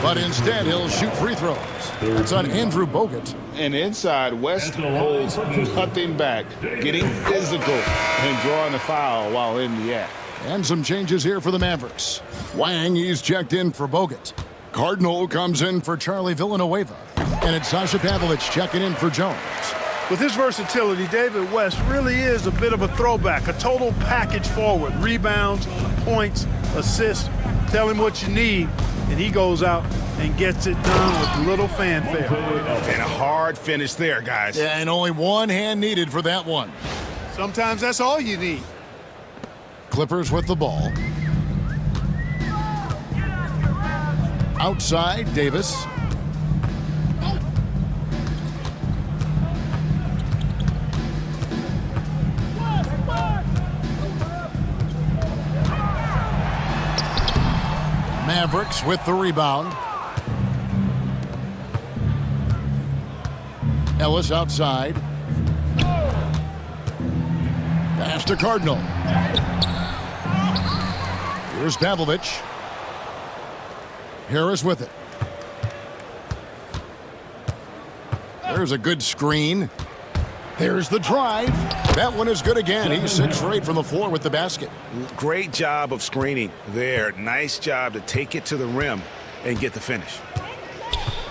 But instead, he'll shoot free throws. It's on Andrew Bogut. And inside, West holds nothing back, getting physical and drawing the foul while in the act. And some changes here for the Mavericks. Wang, he's checked in for Bogut. Cardinal comes in for Charlie Villanueva. And it's Sasha Pavlovich checking in for Jones. With his versatility, David West really is a bit of a throwback, a total package forward. Rebounds, points, assists. Tell him what you need, and he goes out and gets it done with little fanfare. And a hard finish there, guys. Yeah, and only one hand needed for that one. Sometimes that's all you need. Clippers with the ball. Outside, Davis. Mavericks with the rebound. Ellis outside. Pass to Cardinal. Here's Pavlovich. Harris with it. There's a good screen. There's the drive. That one is good again. He's 6 for 8 from the floor with the basket. Great job of screening there. Nice job to take it to the rim and get the finish.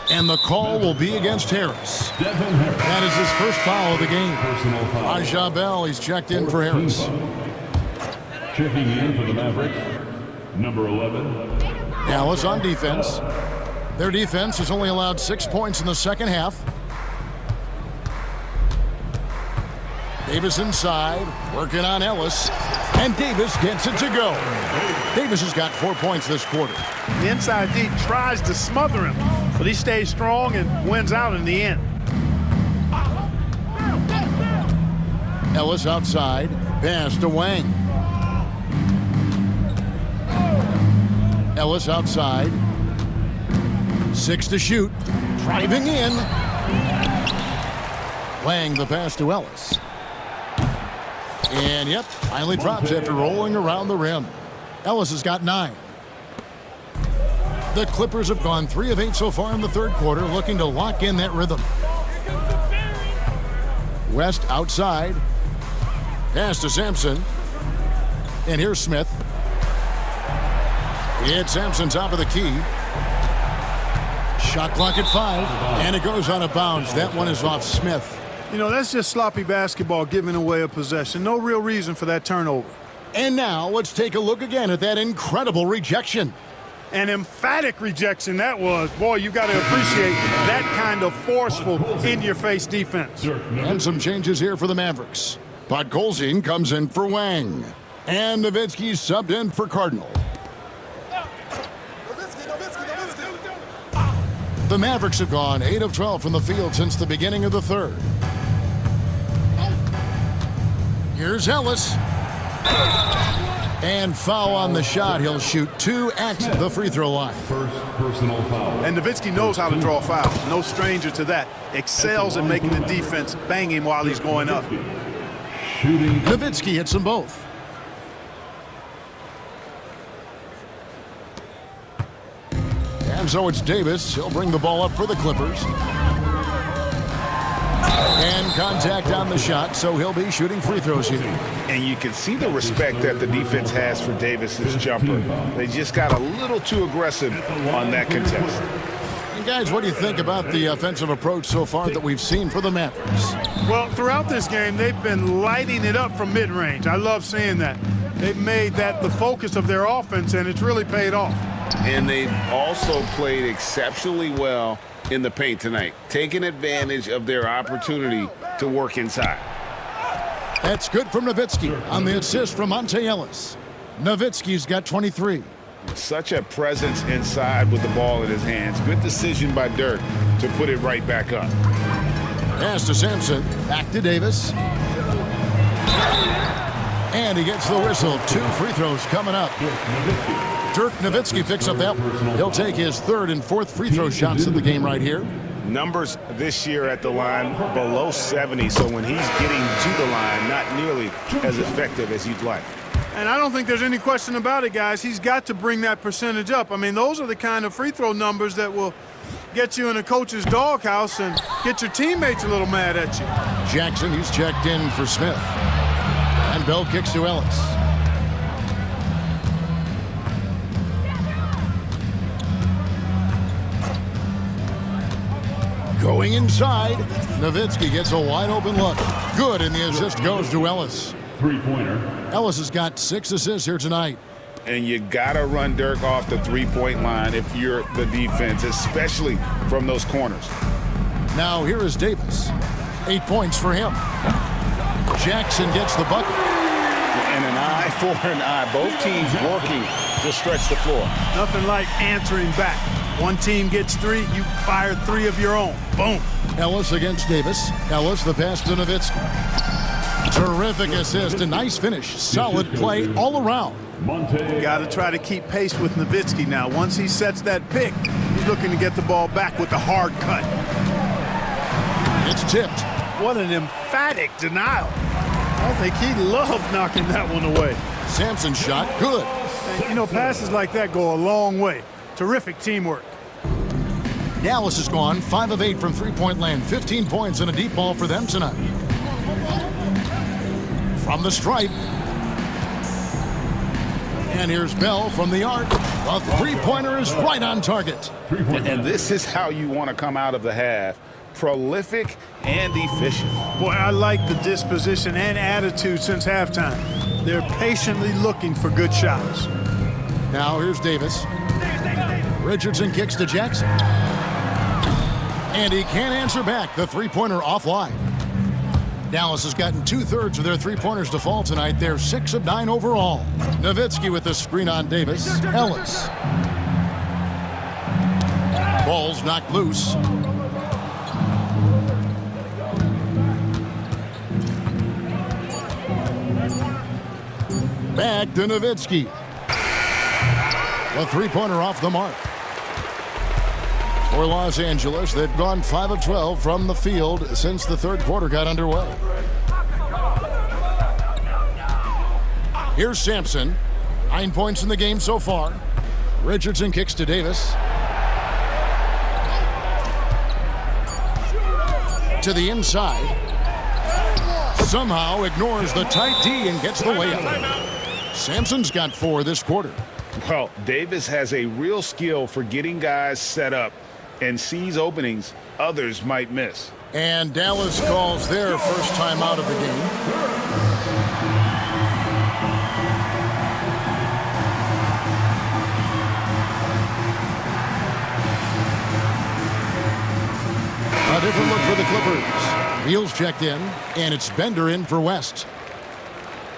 And the call will be against Harris. That is his first foul of the game. Raja Bell, he's checked in for Harris. Checking in for the Mavericks, number 11. Dallas on defense. Their defense has only allowed 6 points in the second half. Davis inside, working on Ellis, and Davis gets it to go. Davis has got 4 points this quarter. The inside D tries to smother him, but he stays strong and wins out in the end. Ellis outside, pass to Wang. Ellis outside, 6 to shoot, driving in. Wang the pass to Ellis. And yep, finally drops after rolling around the rim. Ellis has got 9. The Clippers have gone 3 of 8 so far in the third quarter, looking to lock in that rhythm. West outside. Pass to Sampson. And here's Smith. It's Sampson top of the key. Shot clock at 5. And it goes out of bounds. That one is off Smith. You know, that's just sloppy basketball, giving away a possession. No real reason for that turnover. And now let's take a look again at that incredible rejection. An emphatic rejection that was. Boy, you got to appreciate that kind of forceful, in-your-face defense. And some changes here for the Mavericks. Podkolzin comes in for Wang. And Nowitzki subbed in for Cardinal. The Mavericks have gone 8 of 12 from the field since the beginning of the third. Here's Ellis. And foul on the shot. He'll shoot 2 at the free throw line. First personal foul. And Nowitzki knows how to draw fouls. No stranger to that. Excels at making the defense bang him while he's going up. Shooting. Nowitzki hits them both. And so it's Davis. He'll bring the ball up for the Clippers. And contact on the shot, so he'll be shooting free throws here. And you can see the respect that the defense has for Davis's jumper. They just got a little too aggressive on that contest. And guys, what do you think about the offensive approach so far that we've seen for the Mavericks? Well, throughout this game, they've been lighting it up from mid-range. I love seeing that. They've made that the focus of their offense, and it's really paid off. And they've also played exceptionally well in the paint tonight, taking advantage of their opportunity to work inside. That's good from Nowitzki on the assist from Monte Ellis. Nowitzki's got 23. Such a presence inside with the ball in his hands. Good decision by Dirk to put it right back up. Pass to Sampson. Back to Davis. And he gets the whistle. 2 free throws coming up. Dirk Nowitzki picks up that one. He'll take his 3rd and 4th free throw shots of the game right here. Numbers this year at the line below 70, so when he's getting to the line, not nearly as effective as you'd like. And I don't think there's any question about it, guys. He's got to bring that percentage up. I mean, those are the kind of free throw numbers that will get you in a coach's doghouse and get your teammates a little mad at you. Jackson, he's checked in for Smith. And Bell kicks to Ellis. Going inside, Nowitzki gets a wide open look. Good, and the assist goes to Ellis. Three-pointer. Ellis has got 6 assists here tonight. And you gotta run Dirk off the three-point line if you're the defense, especially from those corners. Now here is Davis. 8 points for him. Jackson gets the bucket. And an eye for an eye. Both teams working to stretch the floor. Nothing like answering back. One team gets 3, you fire 3 of your own. Boom. Ellis against Davis. Ellis the pass to Nowitzki. Terrific assist, a nice finish. Solid play all around. Got to try to keep pace with Nowitzki now. Once he sets that pick, he's looking to get the ball back with the hard cut. It's tipped. What an emphatic denial. I think he loved knocking that one away. Sampson's shot, good. And, you know, passes like that go a long way. Terrific teamwork. Dallas has gone 5 of 8 from three-point land. 15 points and a deep ball for them tonight. From the stripe. And here's Bell from the arc. A three-pointer is right on target. And this is how you want to come out of the half. Prolific and efficient. Boy, I like the disposition and attitude since halftime. They're patiently looking for good shots. Now here's Davis. Richardson kicks to Jackson. And he can't answer back. The three-pointer offline. Dallas has gotten 2/3 of their three-pointers to fall tonight. They're 6 of 9 overall. Nowitzki with the screen on Davis. Ellis. Ball's knocked loose. Back to Nowitzki. A three-pointer off the mark. For Los Angeles, they've gone 5 of 12 from the field since the third quarter got underway. Here's Sampson. 9 points in the game so far. Richardson kicks to Davis. To the inside. Somehow ignores the tight D and gets the layup. Sampson's got 4 this quarter. Well, Davis has a real skill for getting guys set up and sees openings others might miss. And Dallas calls their first time out of the game. Clippers. Wheels checked in, and it's Bender in for West.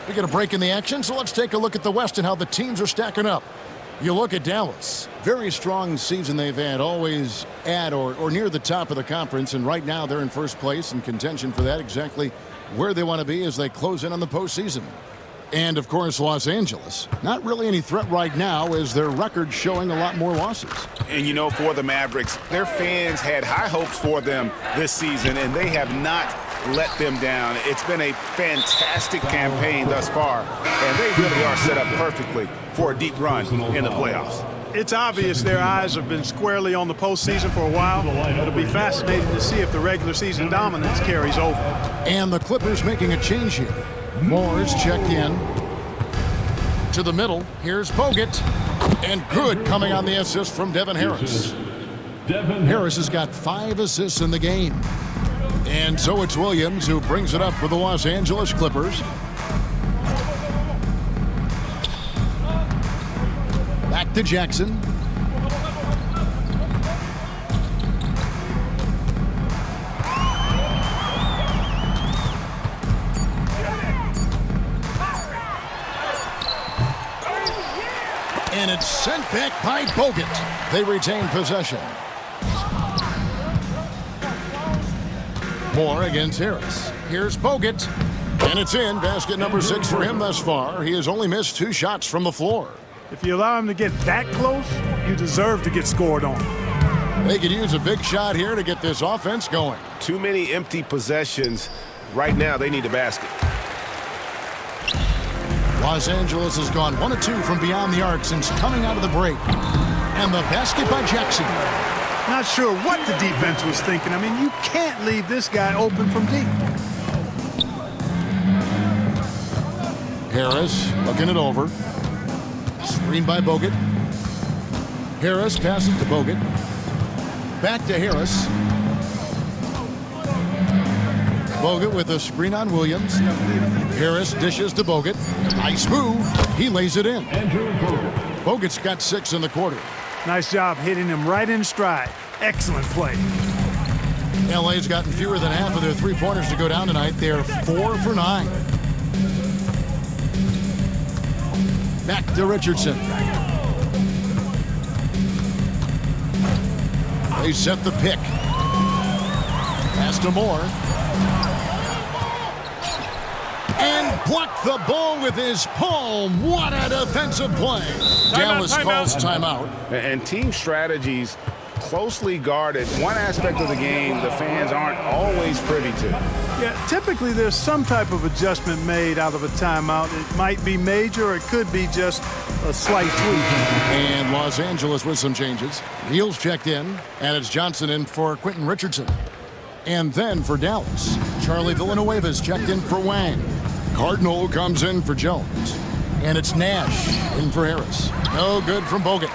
We get a break in the action, so let's take a look at the West and how the teams are stacking up. You look at Dallas. Very strong season they've had, always at or near the top of the conference, and right now they're in first place in contention for that, exactly where they want to be as they close in on the postseason. And, of course, Los Angeles. Not really any threat right now as their record showing a lot more losses. And, you know, for the Mavericks, their fans had high hopes for them this season, and they have not let them down. It's been a fantastic campaign thus far, and they really are set up perfectly for a deep run in the playoffs. It's obvious their eyes have been squarely on the postseason for a while. It'll be fascinating to see if the regular season dominance carries over. And the Clippers making a change here. Moore's checked in. To the middle, here's Bogut. And good coming on the assist from Devin Harris. Harris has got 5 assists in the game. And so it's Williams who brings it up for the Los Angeles Clippers. Back to Jackson. And it's sent back by Bogut. They retain possession. Moore against Harris. Here's Bogut. And it's in. Basket number 6 for him thus far. He has only missed 2 shots from the floor. If you allow him to get that close, you deserve to get scored on. They could use a big shot here to get this offense going. Too many empty possessions. Right now, they need a basket. Los Angeles has gone 1 of 2 from beyond the arc since coming out of the break. And the basket by Jackson. Not sure what the defense was thinking. I mean, you can't leave this guy open from deep. Harris looking it over. Screen by Bogut. Harris passes to Bogut. Back to Harris. Bogut with a screen on Williams. Harris dishes to Bogut. Nice move. He lays it in. Bogut's got 6 in the quarter. Nice job hitting him right in stride. Excellent play. LA's gotten fewer than half of their 3-pointers to go down tonight. They're 4 for 9. Back to Richardson. They set the pick. Pass to Moore. And blocked the ball with his palm. What a defensive play. Dallas calls timeout. And team strategies closely guarded. One aspect of the game the fans aren't always privy to. Yeah, typically there's some type of adjustment made out of a timeout. It might be major, or it could be just a slight tweak. And Los Angeles with some changes. Heels checked in, and it's Johnson in for Quentin Richardson. And then for Dallas, Charlie Villanueva's checked in for Wang. Cardinal comes in for Jones. And it's Nash in for Harris. No good from Bogut.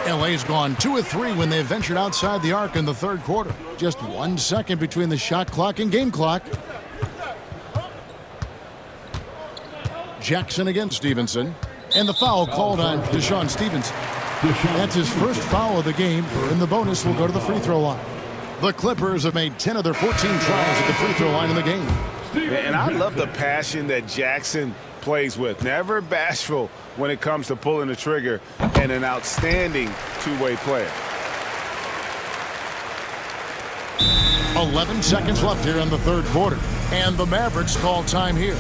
LA's gone 2 of 3 when they ventured outside the arc in the 3rd quarter. Just 1 second between the shot clock and game clock. Jackson against Stevenson. And the foul called on Deshaun Stevenson. That's his first foul of the game, and the bonus will go to the free throw line. The Clippers have made 10 of their 14 tries at the free throw line in the game. And I love the passion that Jackson plays with. Never bashful when it comes to pulling the trigger, and an outstanding two-way player. 11 seconds left here in the 3rd quarter. And the Mavericks call time here.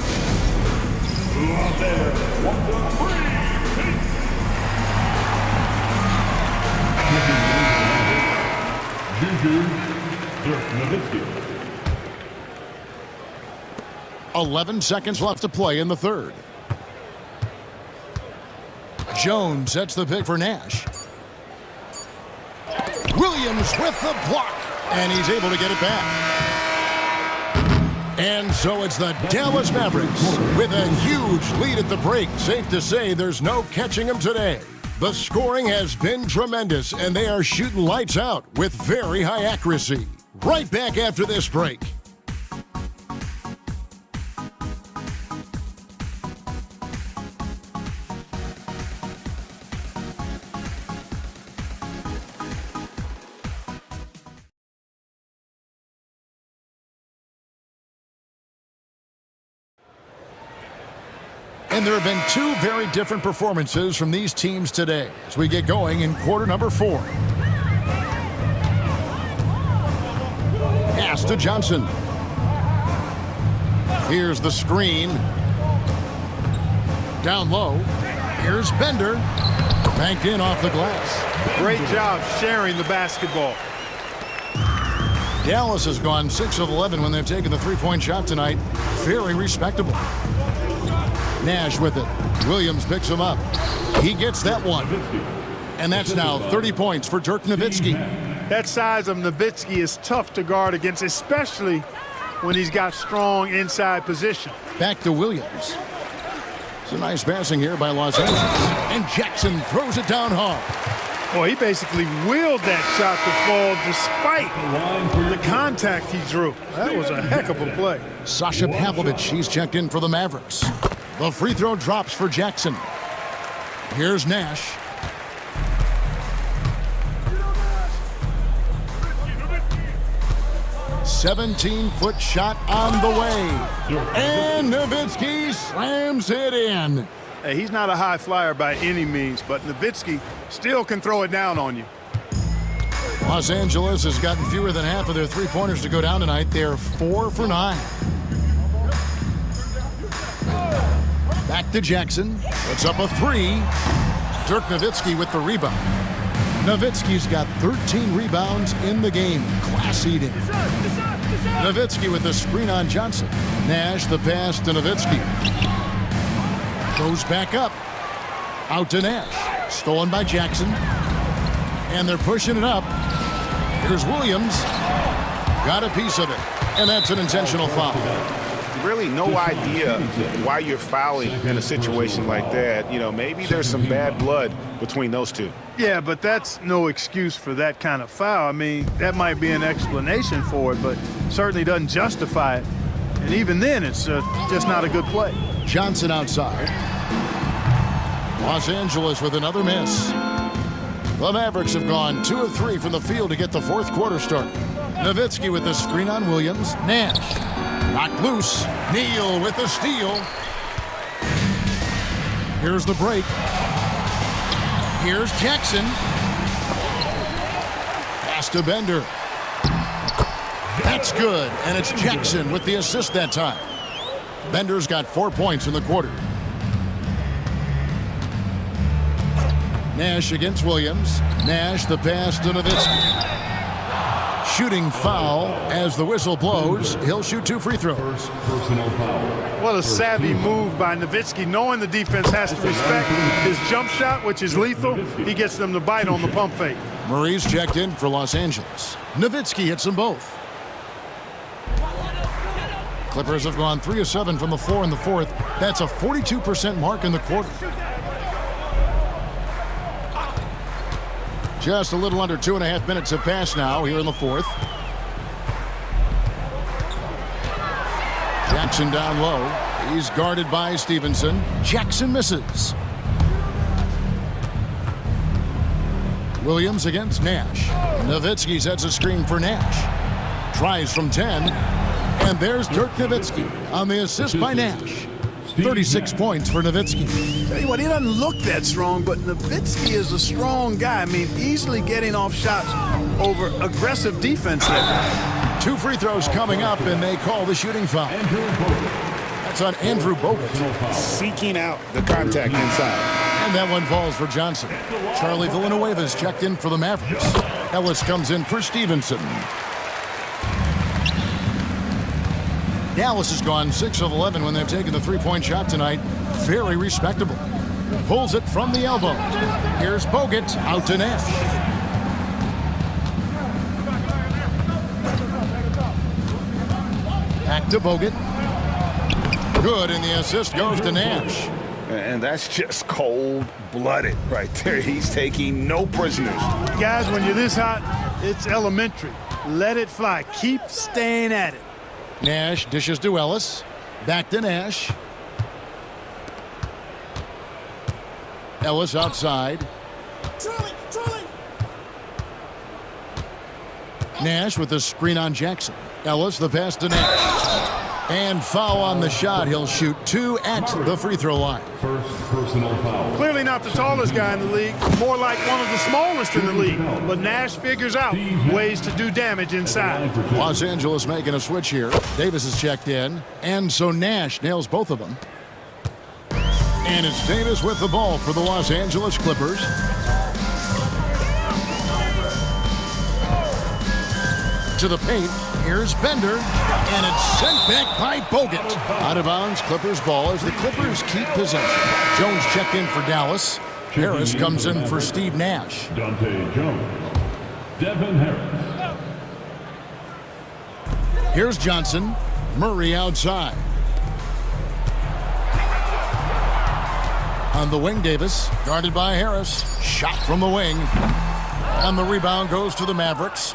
Juju Dirk 11 seconds left to play in the 3rd. Jones sets the pick for Nash. Williams with the block, and he's able to get it back. And so it's the Dallas Mavericks with a huge lead at the break. Safe to say there's no catching them today. The scoring has been tremendous, and they are shooting lights out with very high accuracy. Right back after this break. And there have been two very different performances from these teams today as we get going in quarter number 4. Pass to Johnson. Here's the screen. Down low. Here's Bender. Banked in off the glass. Great job sharing the basketball. Dallas has gone 6 of 11 when they've taken the three-point shot tonight. Very respectable. Nash with it. Williams picks him up. He gets that one. And that's now 30 points for Dirk Nowitzki. That size of Nowitzki is tough to guard against, especially when he's got strong inside position. Back to Williams. It's a nice passing here by Los Angeles. And Jackson throws it down hard. Boy, he basically willed that shot to fall despite the contact he drew. That was a heck of a play. Sasha Pavlovich, he's checked in for the Mavericks. The free throw drops for Jackson. Here's Nash. "17-foot shot on the way. And Nowitzki slams it in. Hey, he's not a high flyer by any means, but Nowitzki still can throw it down on you. Los Angeles has gotten fewer than half of their three-pointers to go down tonight. They're 4 for 9. Back to Jackson. Puts up a 3. Dirk Nowitzki with the rebound. Nowitzki's got 13 rebounds in the game. Class eating. Nowitzki with the screen on Johnson. Nash the pass to Nowitzki. Goes back up. Out to Nash. Stolen by Jackson. And they're pushing it up. Here's Williams. Got a piece of it. And that's an intentional foul. Really no idea why you're fouling in a situation like that. You know, maybe there's some bad blood between those two. Yeah, but that's no excuse for that kind of foul. I mean, that might be an explanation for it, but certainly doesn't justify it. And even then, it's just not a good play. Johnson outside. Los Angeles with another miss. The Mavericks have gone 2 of 3 from the field to get the fourth quarter started. Nowitzki with the screen on Williams. Nash. Knocked loose. Neal with the steal. Here's the break. Here's Jackson. Pass to Bender. That's good. And it's Jackson with the assist that time. Bender's got 4 points in the quarter. Nash against Williams. Nash the pass to Nowitzki. Shooting foul as the whistle blows. He'll shoot 2 free throws. What a savvy move by Nowitzki, knowing the defense has to respect his jump shot, which is lethal. He gets them to bite on the pump fake. Murray's checked in for Los Angeles. Nowitzki hits them both. Clippers have gone 3 of 7 from the floor in the fourth. That's a 42% mark in the quarter. Just a little under 2.5 minutes have passed now here in the fourth. Jackson down low. He's guarded by Stevenson. Jackson misses. Williams against Nash. Nowitzki sets a screen for Nash. Tries from 10. And there's Dirk Nowitzki on the assist by Nash. 36 points for Nowitzki. Tell you what, he doesn't look that strong, but Nowitzki is a strong guy. I mean, easily getting off shots over aggressive defense there. 2 free throws coming up, and they call the shooting foul. That's on Andrew Bogut. Seeking out the contact inside. And that one falls for Johnson. Charlie Villanueva's checked in for the Mavericks. Ellis comes in for Stevenson. Dallas has gone 6 of 11 when they've taken the three-point shot tonight. Very respectable. Pulls it from the elbow. Here's Bogut out to Nash. Back to Bogut. Good, and the assist goes to Nash. And that's just cold-blooded right there. He's taking no prisoners. Guys, when you're this hot, it's elementary. Let it fly. Keep staying at it. Nash dishes to Ellis. Back to Nash. Ellis outside. Nash with the screen on Jackson. Ellis the pass to Nash. And foul on the shot. He'll shoot 2 at the free throw line. First personal foul. Clearly not the tallest guy in the league, more like one of the smallest in the league. But Nash figures out ways to do damage inside. Los Angeles making a switch here. Davis is checked in, and so Nash nails both of them. And it's Davis with the ball for the Los Angeles Clippers. To the paint. Here's Bender, and it's sent back by Bogut. Out of bounds, Clippers ball as the Clippers keep possession. Jones checked in for Dallas. Harris comes in for Steve Nash. Dante Jones. Devin Harris. Here's Johnson. Murray outside. On the wing, Davis, guarded by Harris. Shot from the wing. And the rebound goes to the Mavericks.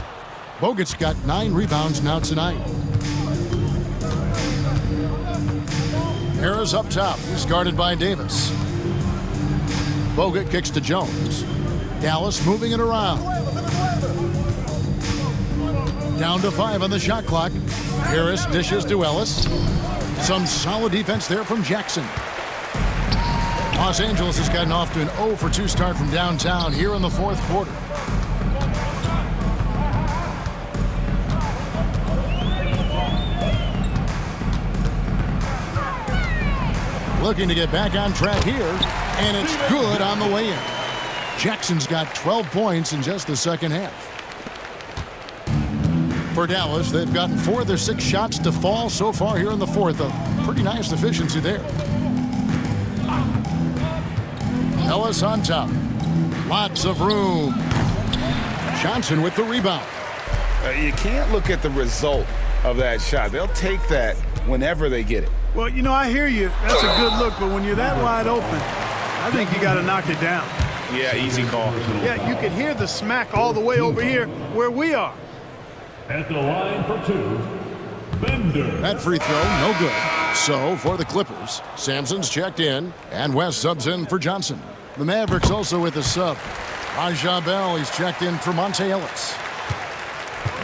Bogut's got 9 rebounds now tonight. Harris up top. He's guarded by Davis. Bogut kicks to Jones. Dallas moving it around. Down to 5 on the shot clock. Harris dishes to Ellis. Some solid defense there from Jackson. Los Angeles has gotten off to an 0 for 2 start from downtown here in the 4th quarter. Looking to get back on track here, and it's good on the way in. Jackson's got 12 points in just the second half. For Dallas, they've gotten 4 of their 6 shots to fall so far here in the 4th. A pretty nice efficiency there. Ellis on top. Lots of room. Johnson with the rebound. You can't look at the result of that shot. They'll take that whenever they get it. Well, you know, I hear you. That's a good look, but when you're that wide open, I think you got to knock it down. Yeah, easy call. Yeah, you can hear the smack all the way over here where we are. At the line for 2, Bender. That free throw, no good. So, for the Clippers, Sampson's checked in, and West subs in for Johnson. The Mavericks also with a sub. Raja Bell, he's checked in for Monte Ellis.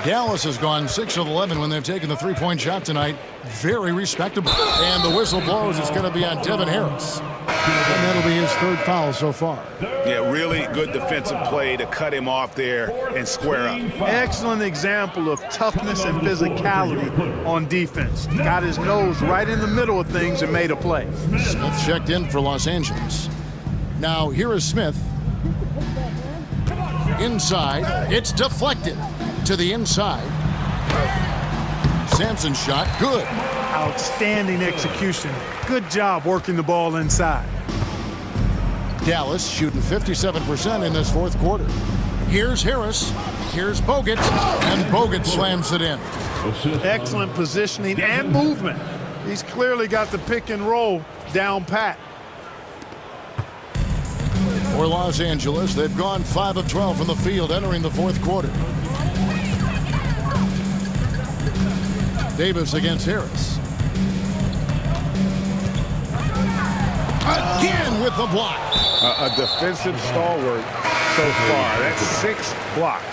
Dallas has gone 6 of 11 when they've taken the 3-point shot tonight. Very respectable. And the whistle blows. It's going to be on Devin Harris. And that'll be his 3rd foul so far. Yeah, really good defensive play to cut him off there and square up. Excellent example of toughness and physicality on defense. Got his nose right in the middle of things and made a play. Smith checked in for Los Angeles. Now here is Smith. Inside. It's deflected to the inside. Sampson's shot, good. Outstanding execution. Good job working the ball inside. Dallas shooting 57% in this 4th quarter. Here's Harris. Here's Bogut. And Bogut slams it in. Excellent positioning and movement. He's clearly got the pick and roll down pat. For Los Angeles, they've gone 5 of 12 from the field entering the 4th quarter. Davis against Harris. Again with the block. A defensive stalwart so far. That's 6 blocks.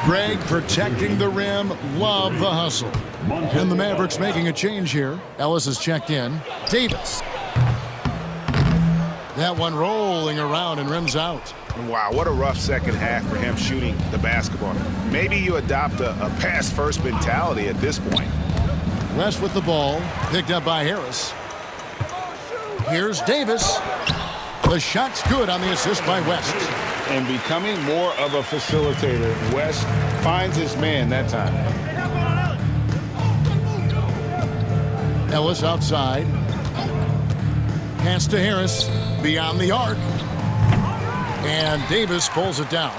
Greg protecting the rim. Love the hustle. And the Mavericks making a change here. Ellis is checked in. Davis. That one rolling around and rims out. Wow, what a rough second half for him shooting the basketball. Maybe you adopt a pass-first mentality at this point. West with the ball, picked up by Harris. Here's Davis. The shot's good on the assist by West. And becoming more of a facilitator, West finds his man that time. Ellis outside. Pass to Harris, beyond the arc. And Davis pulls it down.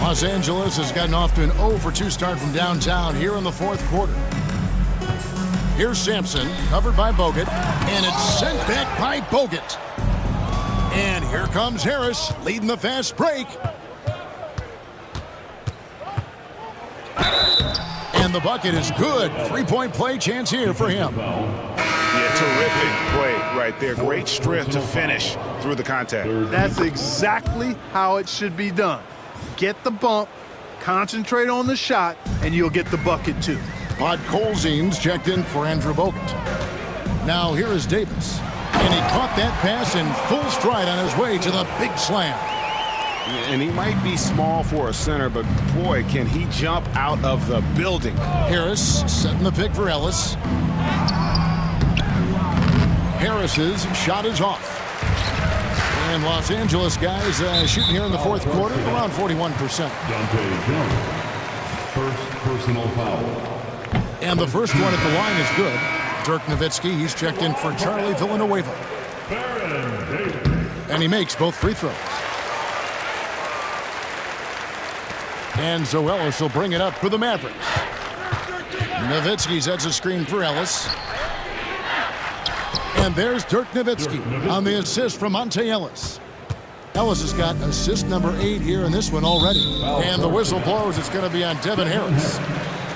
Los Angeles has gotten off to an 0 for 2 start from downtown here in the 4th quarter. Here's Sampson, covered by Bogut, and it's sent back by Bogut. And here comes Harris, leading the fast break. And the bucket is good. 3-point play chance here for him. Yeah, terrific play right there. Great strength to finish through the contact. That's exactly how it should be done. Get the bump, concentrate on the shot, and you'll get the bucket too. Podkolzin's checked in for Andrew Bogut. Now here is Davis. And he caught that pass in full stride on his way to the big slam. And he might be small for a center, but boy, can he jump out of the building. Harris setting the pick for Ellis. Harris's shot is off. And Los Angeles guys shooting here in the fourth quarter around 41%. Dante Jones, first personal foul. And the first one at the line is good. Dirk Nowitzki, he's checked in for Charlie Villanueva. And he makes both free throws. And so Ellis will bring it up for the Mavericks. Nowitzki sets a screen for Ellis. And there's Dirk Nowitzki on the assist from Monte Ellis. Ellis has got assist number 8 here in this one already. And the whistle blows. It's going to be on Devin Harris.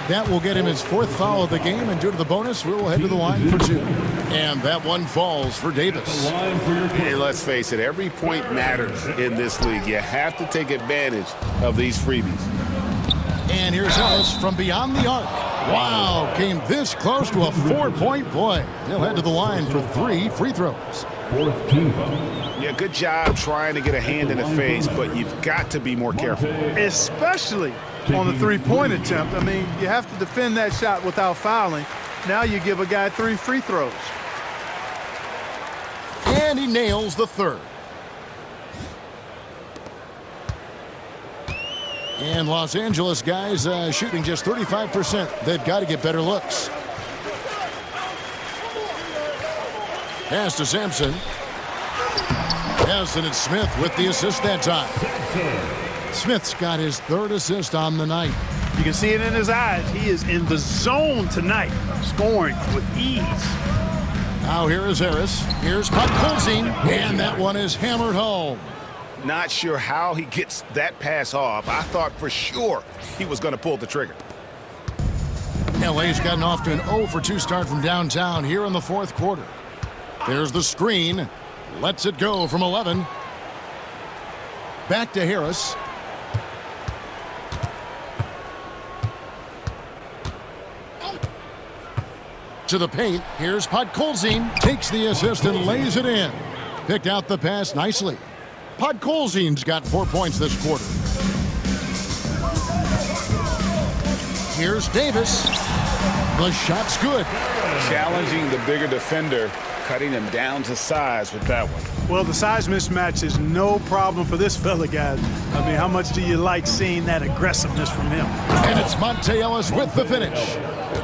That will get him his 4th foul of the game, and due to the bonus, we will head to the line for 2. And that one falls for Davis. Hey, let's face it, every point matters in this league. You have to take advantage of these freebies. And here's Ellis from beyond the arc. Wow, came this close to a 4-point play. He'll head to the line for 3 free throws. 4th team foul. Yeah, good job trying to get a hand in the face, but you've got to be more careful. Especially on the three-point attempt. I mean, you have to defend that shot without fouling. Now you give a guy 3 free throws. And he nails the 3rd. And Los Angeles guys shooting just 35%. They've got to get better looks. Pass to Sampson. Yes, and it's Smith with the assist that time. Smith's got his 3rd assist on the night. You can see it in his eyes. He is in the zone tonight, scoring with ease. Now here is Harris. Here's Podkolzin, and that one is hammered home. Not sure how he gets that pass off. I thought for sure he was going to pull the trigger. LA's gotten off to an 0-for-2 start from downtown here in the 4th quarter. There's the screen. Lets it go from 11. Back to Harris. To the paint. Here's Podkolzin. Takes the assist and lays it in. Picked out the pass nicely. Podkolzin's got 4 points this quarter. Here's Davis. The shot's good. Challenging the bigger defender, cutting him down to size with that one. Well, the size mismatch is no problem for this fella, guys. I mean, how much do you like seeing that aggressiveness from him? And it's Monte Ellis with the finish.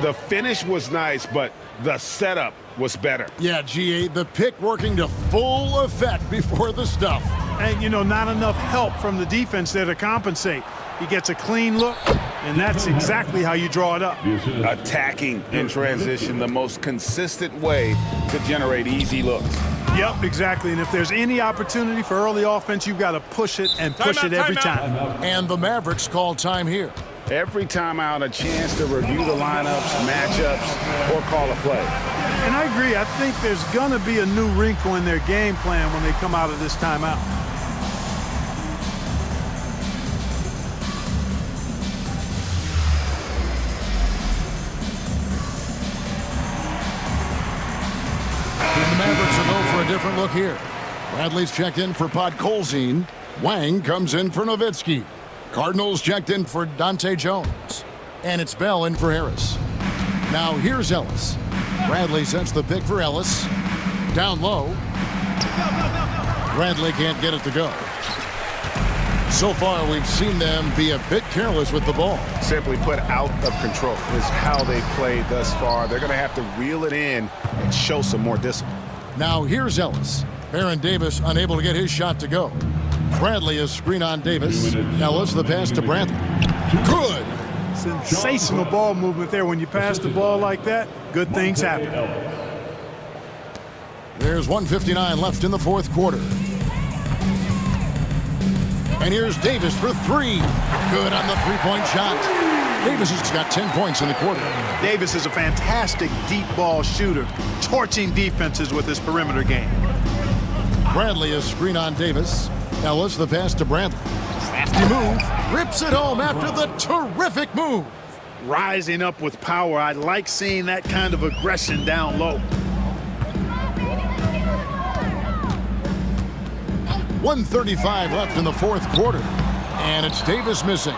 The finish was nice, but the setup was better. Yeah, GA, the pick working to full effect before the stuff. And, you know, not enough help from the defense there to compensate. He gets a clean look, and that's exactly how you draw it up. Attacking in transition, the most consistent way to generate easy looks. Yep, exactly. And if there's any opportunity for early offense, you've got to push it and push it every time. And the Mavericks call time here. Every time out, a chance to review the lineups, matchups, or call a play. And I agree. I think there's going to be a new wrinkle in their game plan when they come out of this timeout. The Mavericks will go for a different look here. Bradley's checked in for Podkolzin. Wang comes in for Nowitzki. Cardinals checked in for Dante Jones. And it's Bell in for Harris. Now here's Ellis. Bradley sets the pick for Ellis. Down low. Bradley can't get it to go. So far, we've seen them be a bit careless with the ball. Simply put, out of control is how they've played thus far. They're going to have to reel it in and show some more discipline. Now here's Ellis. Baron Davis unable to get his shot to go. Bradley is screen on Davis. Ellis the pass to Bradley. Good. Sensational ball movement there. When you pass the ball like that, good things happen. There's 1:59 left in the 4th quarter. And here's Davis for 3. Good on the 3-point shot. Davis has got 10 points in the quarter. Davis is a fantastic deep ball shooter, torching defenses with his perimeter game. Bradley is screen on Davis. Ellis the pass to Bradley. Crafty move. Rips it home after the terrific move. rising up with power. I like seeing that kind of aggression down low. 1:35 left in the fourth quarter, and it's Davis missing.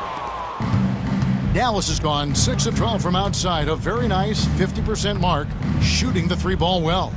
Dallas has gone 6 of 12 from outside, a very nice 50% mark, shooting the three ball well.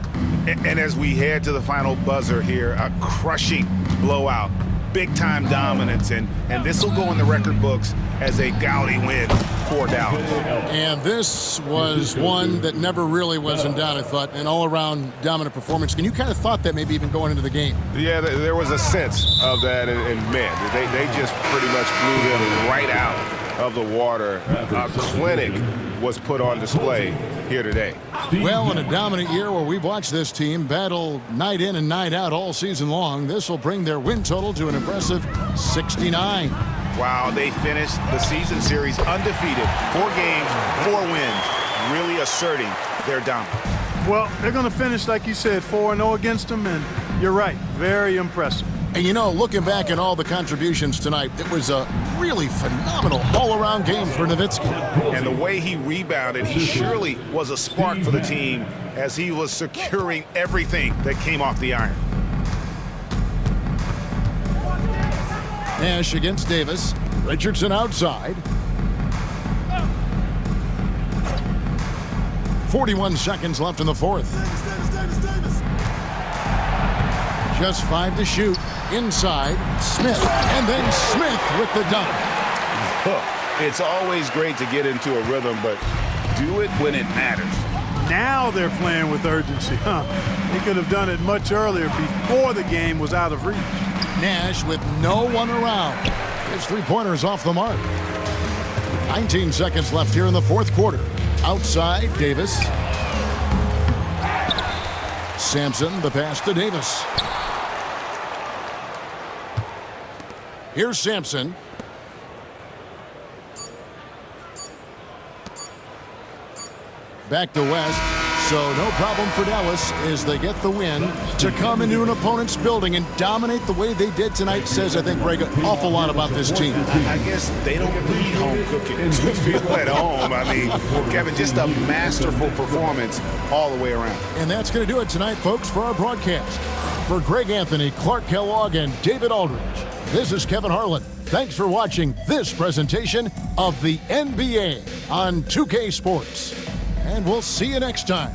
And as we head to the final buzzer here, a crushing blowout, big-time dominance, and this will go in the record books as a gaudy win for Dallas. And this was one that never really was in doubt, I thought, an all-around dominant performance. And you kind of thought that maybe even going into the game. Yeah, there was a sense of that, and man, they just pretty much blew them right out of the water. A clinic was put on display here today. Well, in a dominant year where we've watched this team battle night in and night out all season long, this will bring their win total to an impressive 69. Wow, they finished the season series undefeated. 4 games, 4 wins, really asserting their dominance. Well, they're going to finish, like you said, 4-0 against them, and you're right, very impressive. And you know, looking back at all the contributions tonight, it was a really phenomenal all-around game for Nowitzki. And the way he rebounded, he surely was a spark for the team as he was securing everything that came off the iron. Nash against Davis. Richardson outside. 41 seconds left in the fourth. Just 5 to shoot. Inside, Smith. And then Smith with the dunk. It's always great to get into a rhythm, but do it when it matters. Now they're playing with urgency. They could have done it much earlier before the game was out of reach. Nash with no one around. His three-pointer's off the mark. 19 seconds left here in the fourth quarter. Outside, Davis. Sampson, the pass to Davis. Here's Sampson. Back to West. So no problem for Dallas as they get the win. To come into an opponent's building and dominate the way they did tonight says, I think, Greg, an awful lot about this team. I guess they don't need home cooking to feel at home. I mean, Kevin, just a masterful performance all the way around. And that's going to do it tonight, folks, for our broadcast. For Greg Anthony, Clark Kellogg, and David Aldridge, this is Kevin Harlan. Thanks for watching this presentation of the NBA on 2K Sports. And we'll see you next time.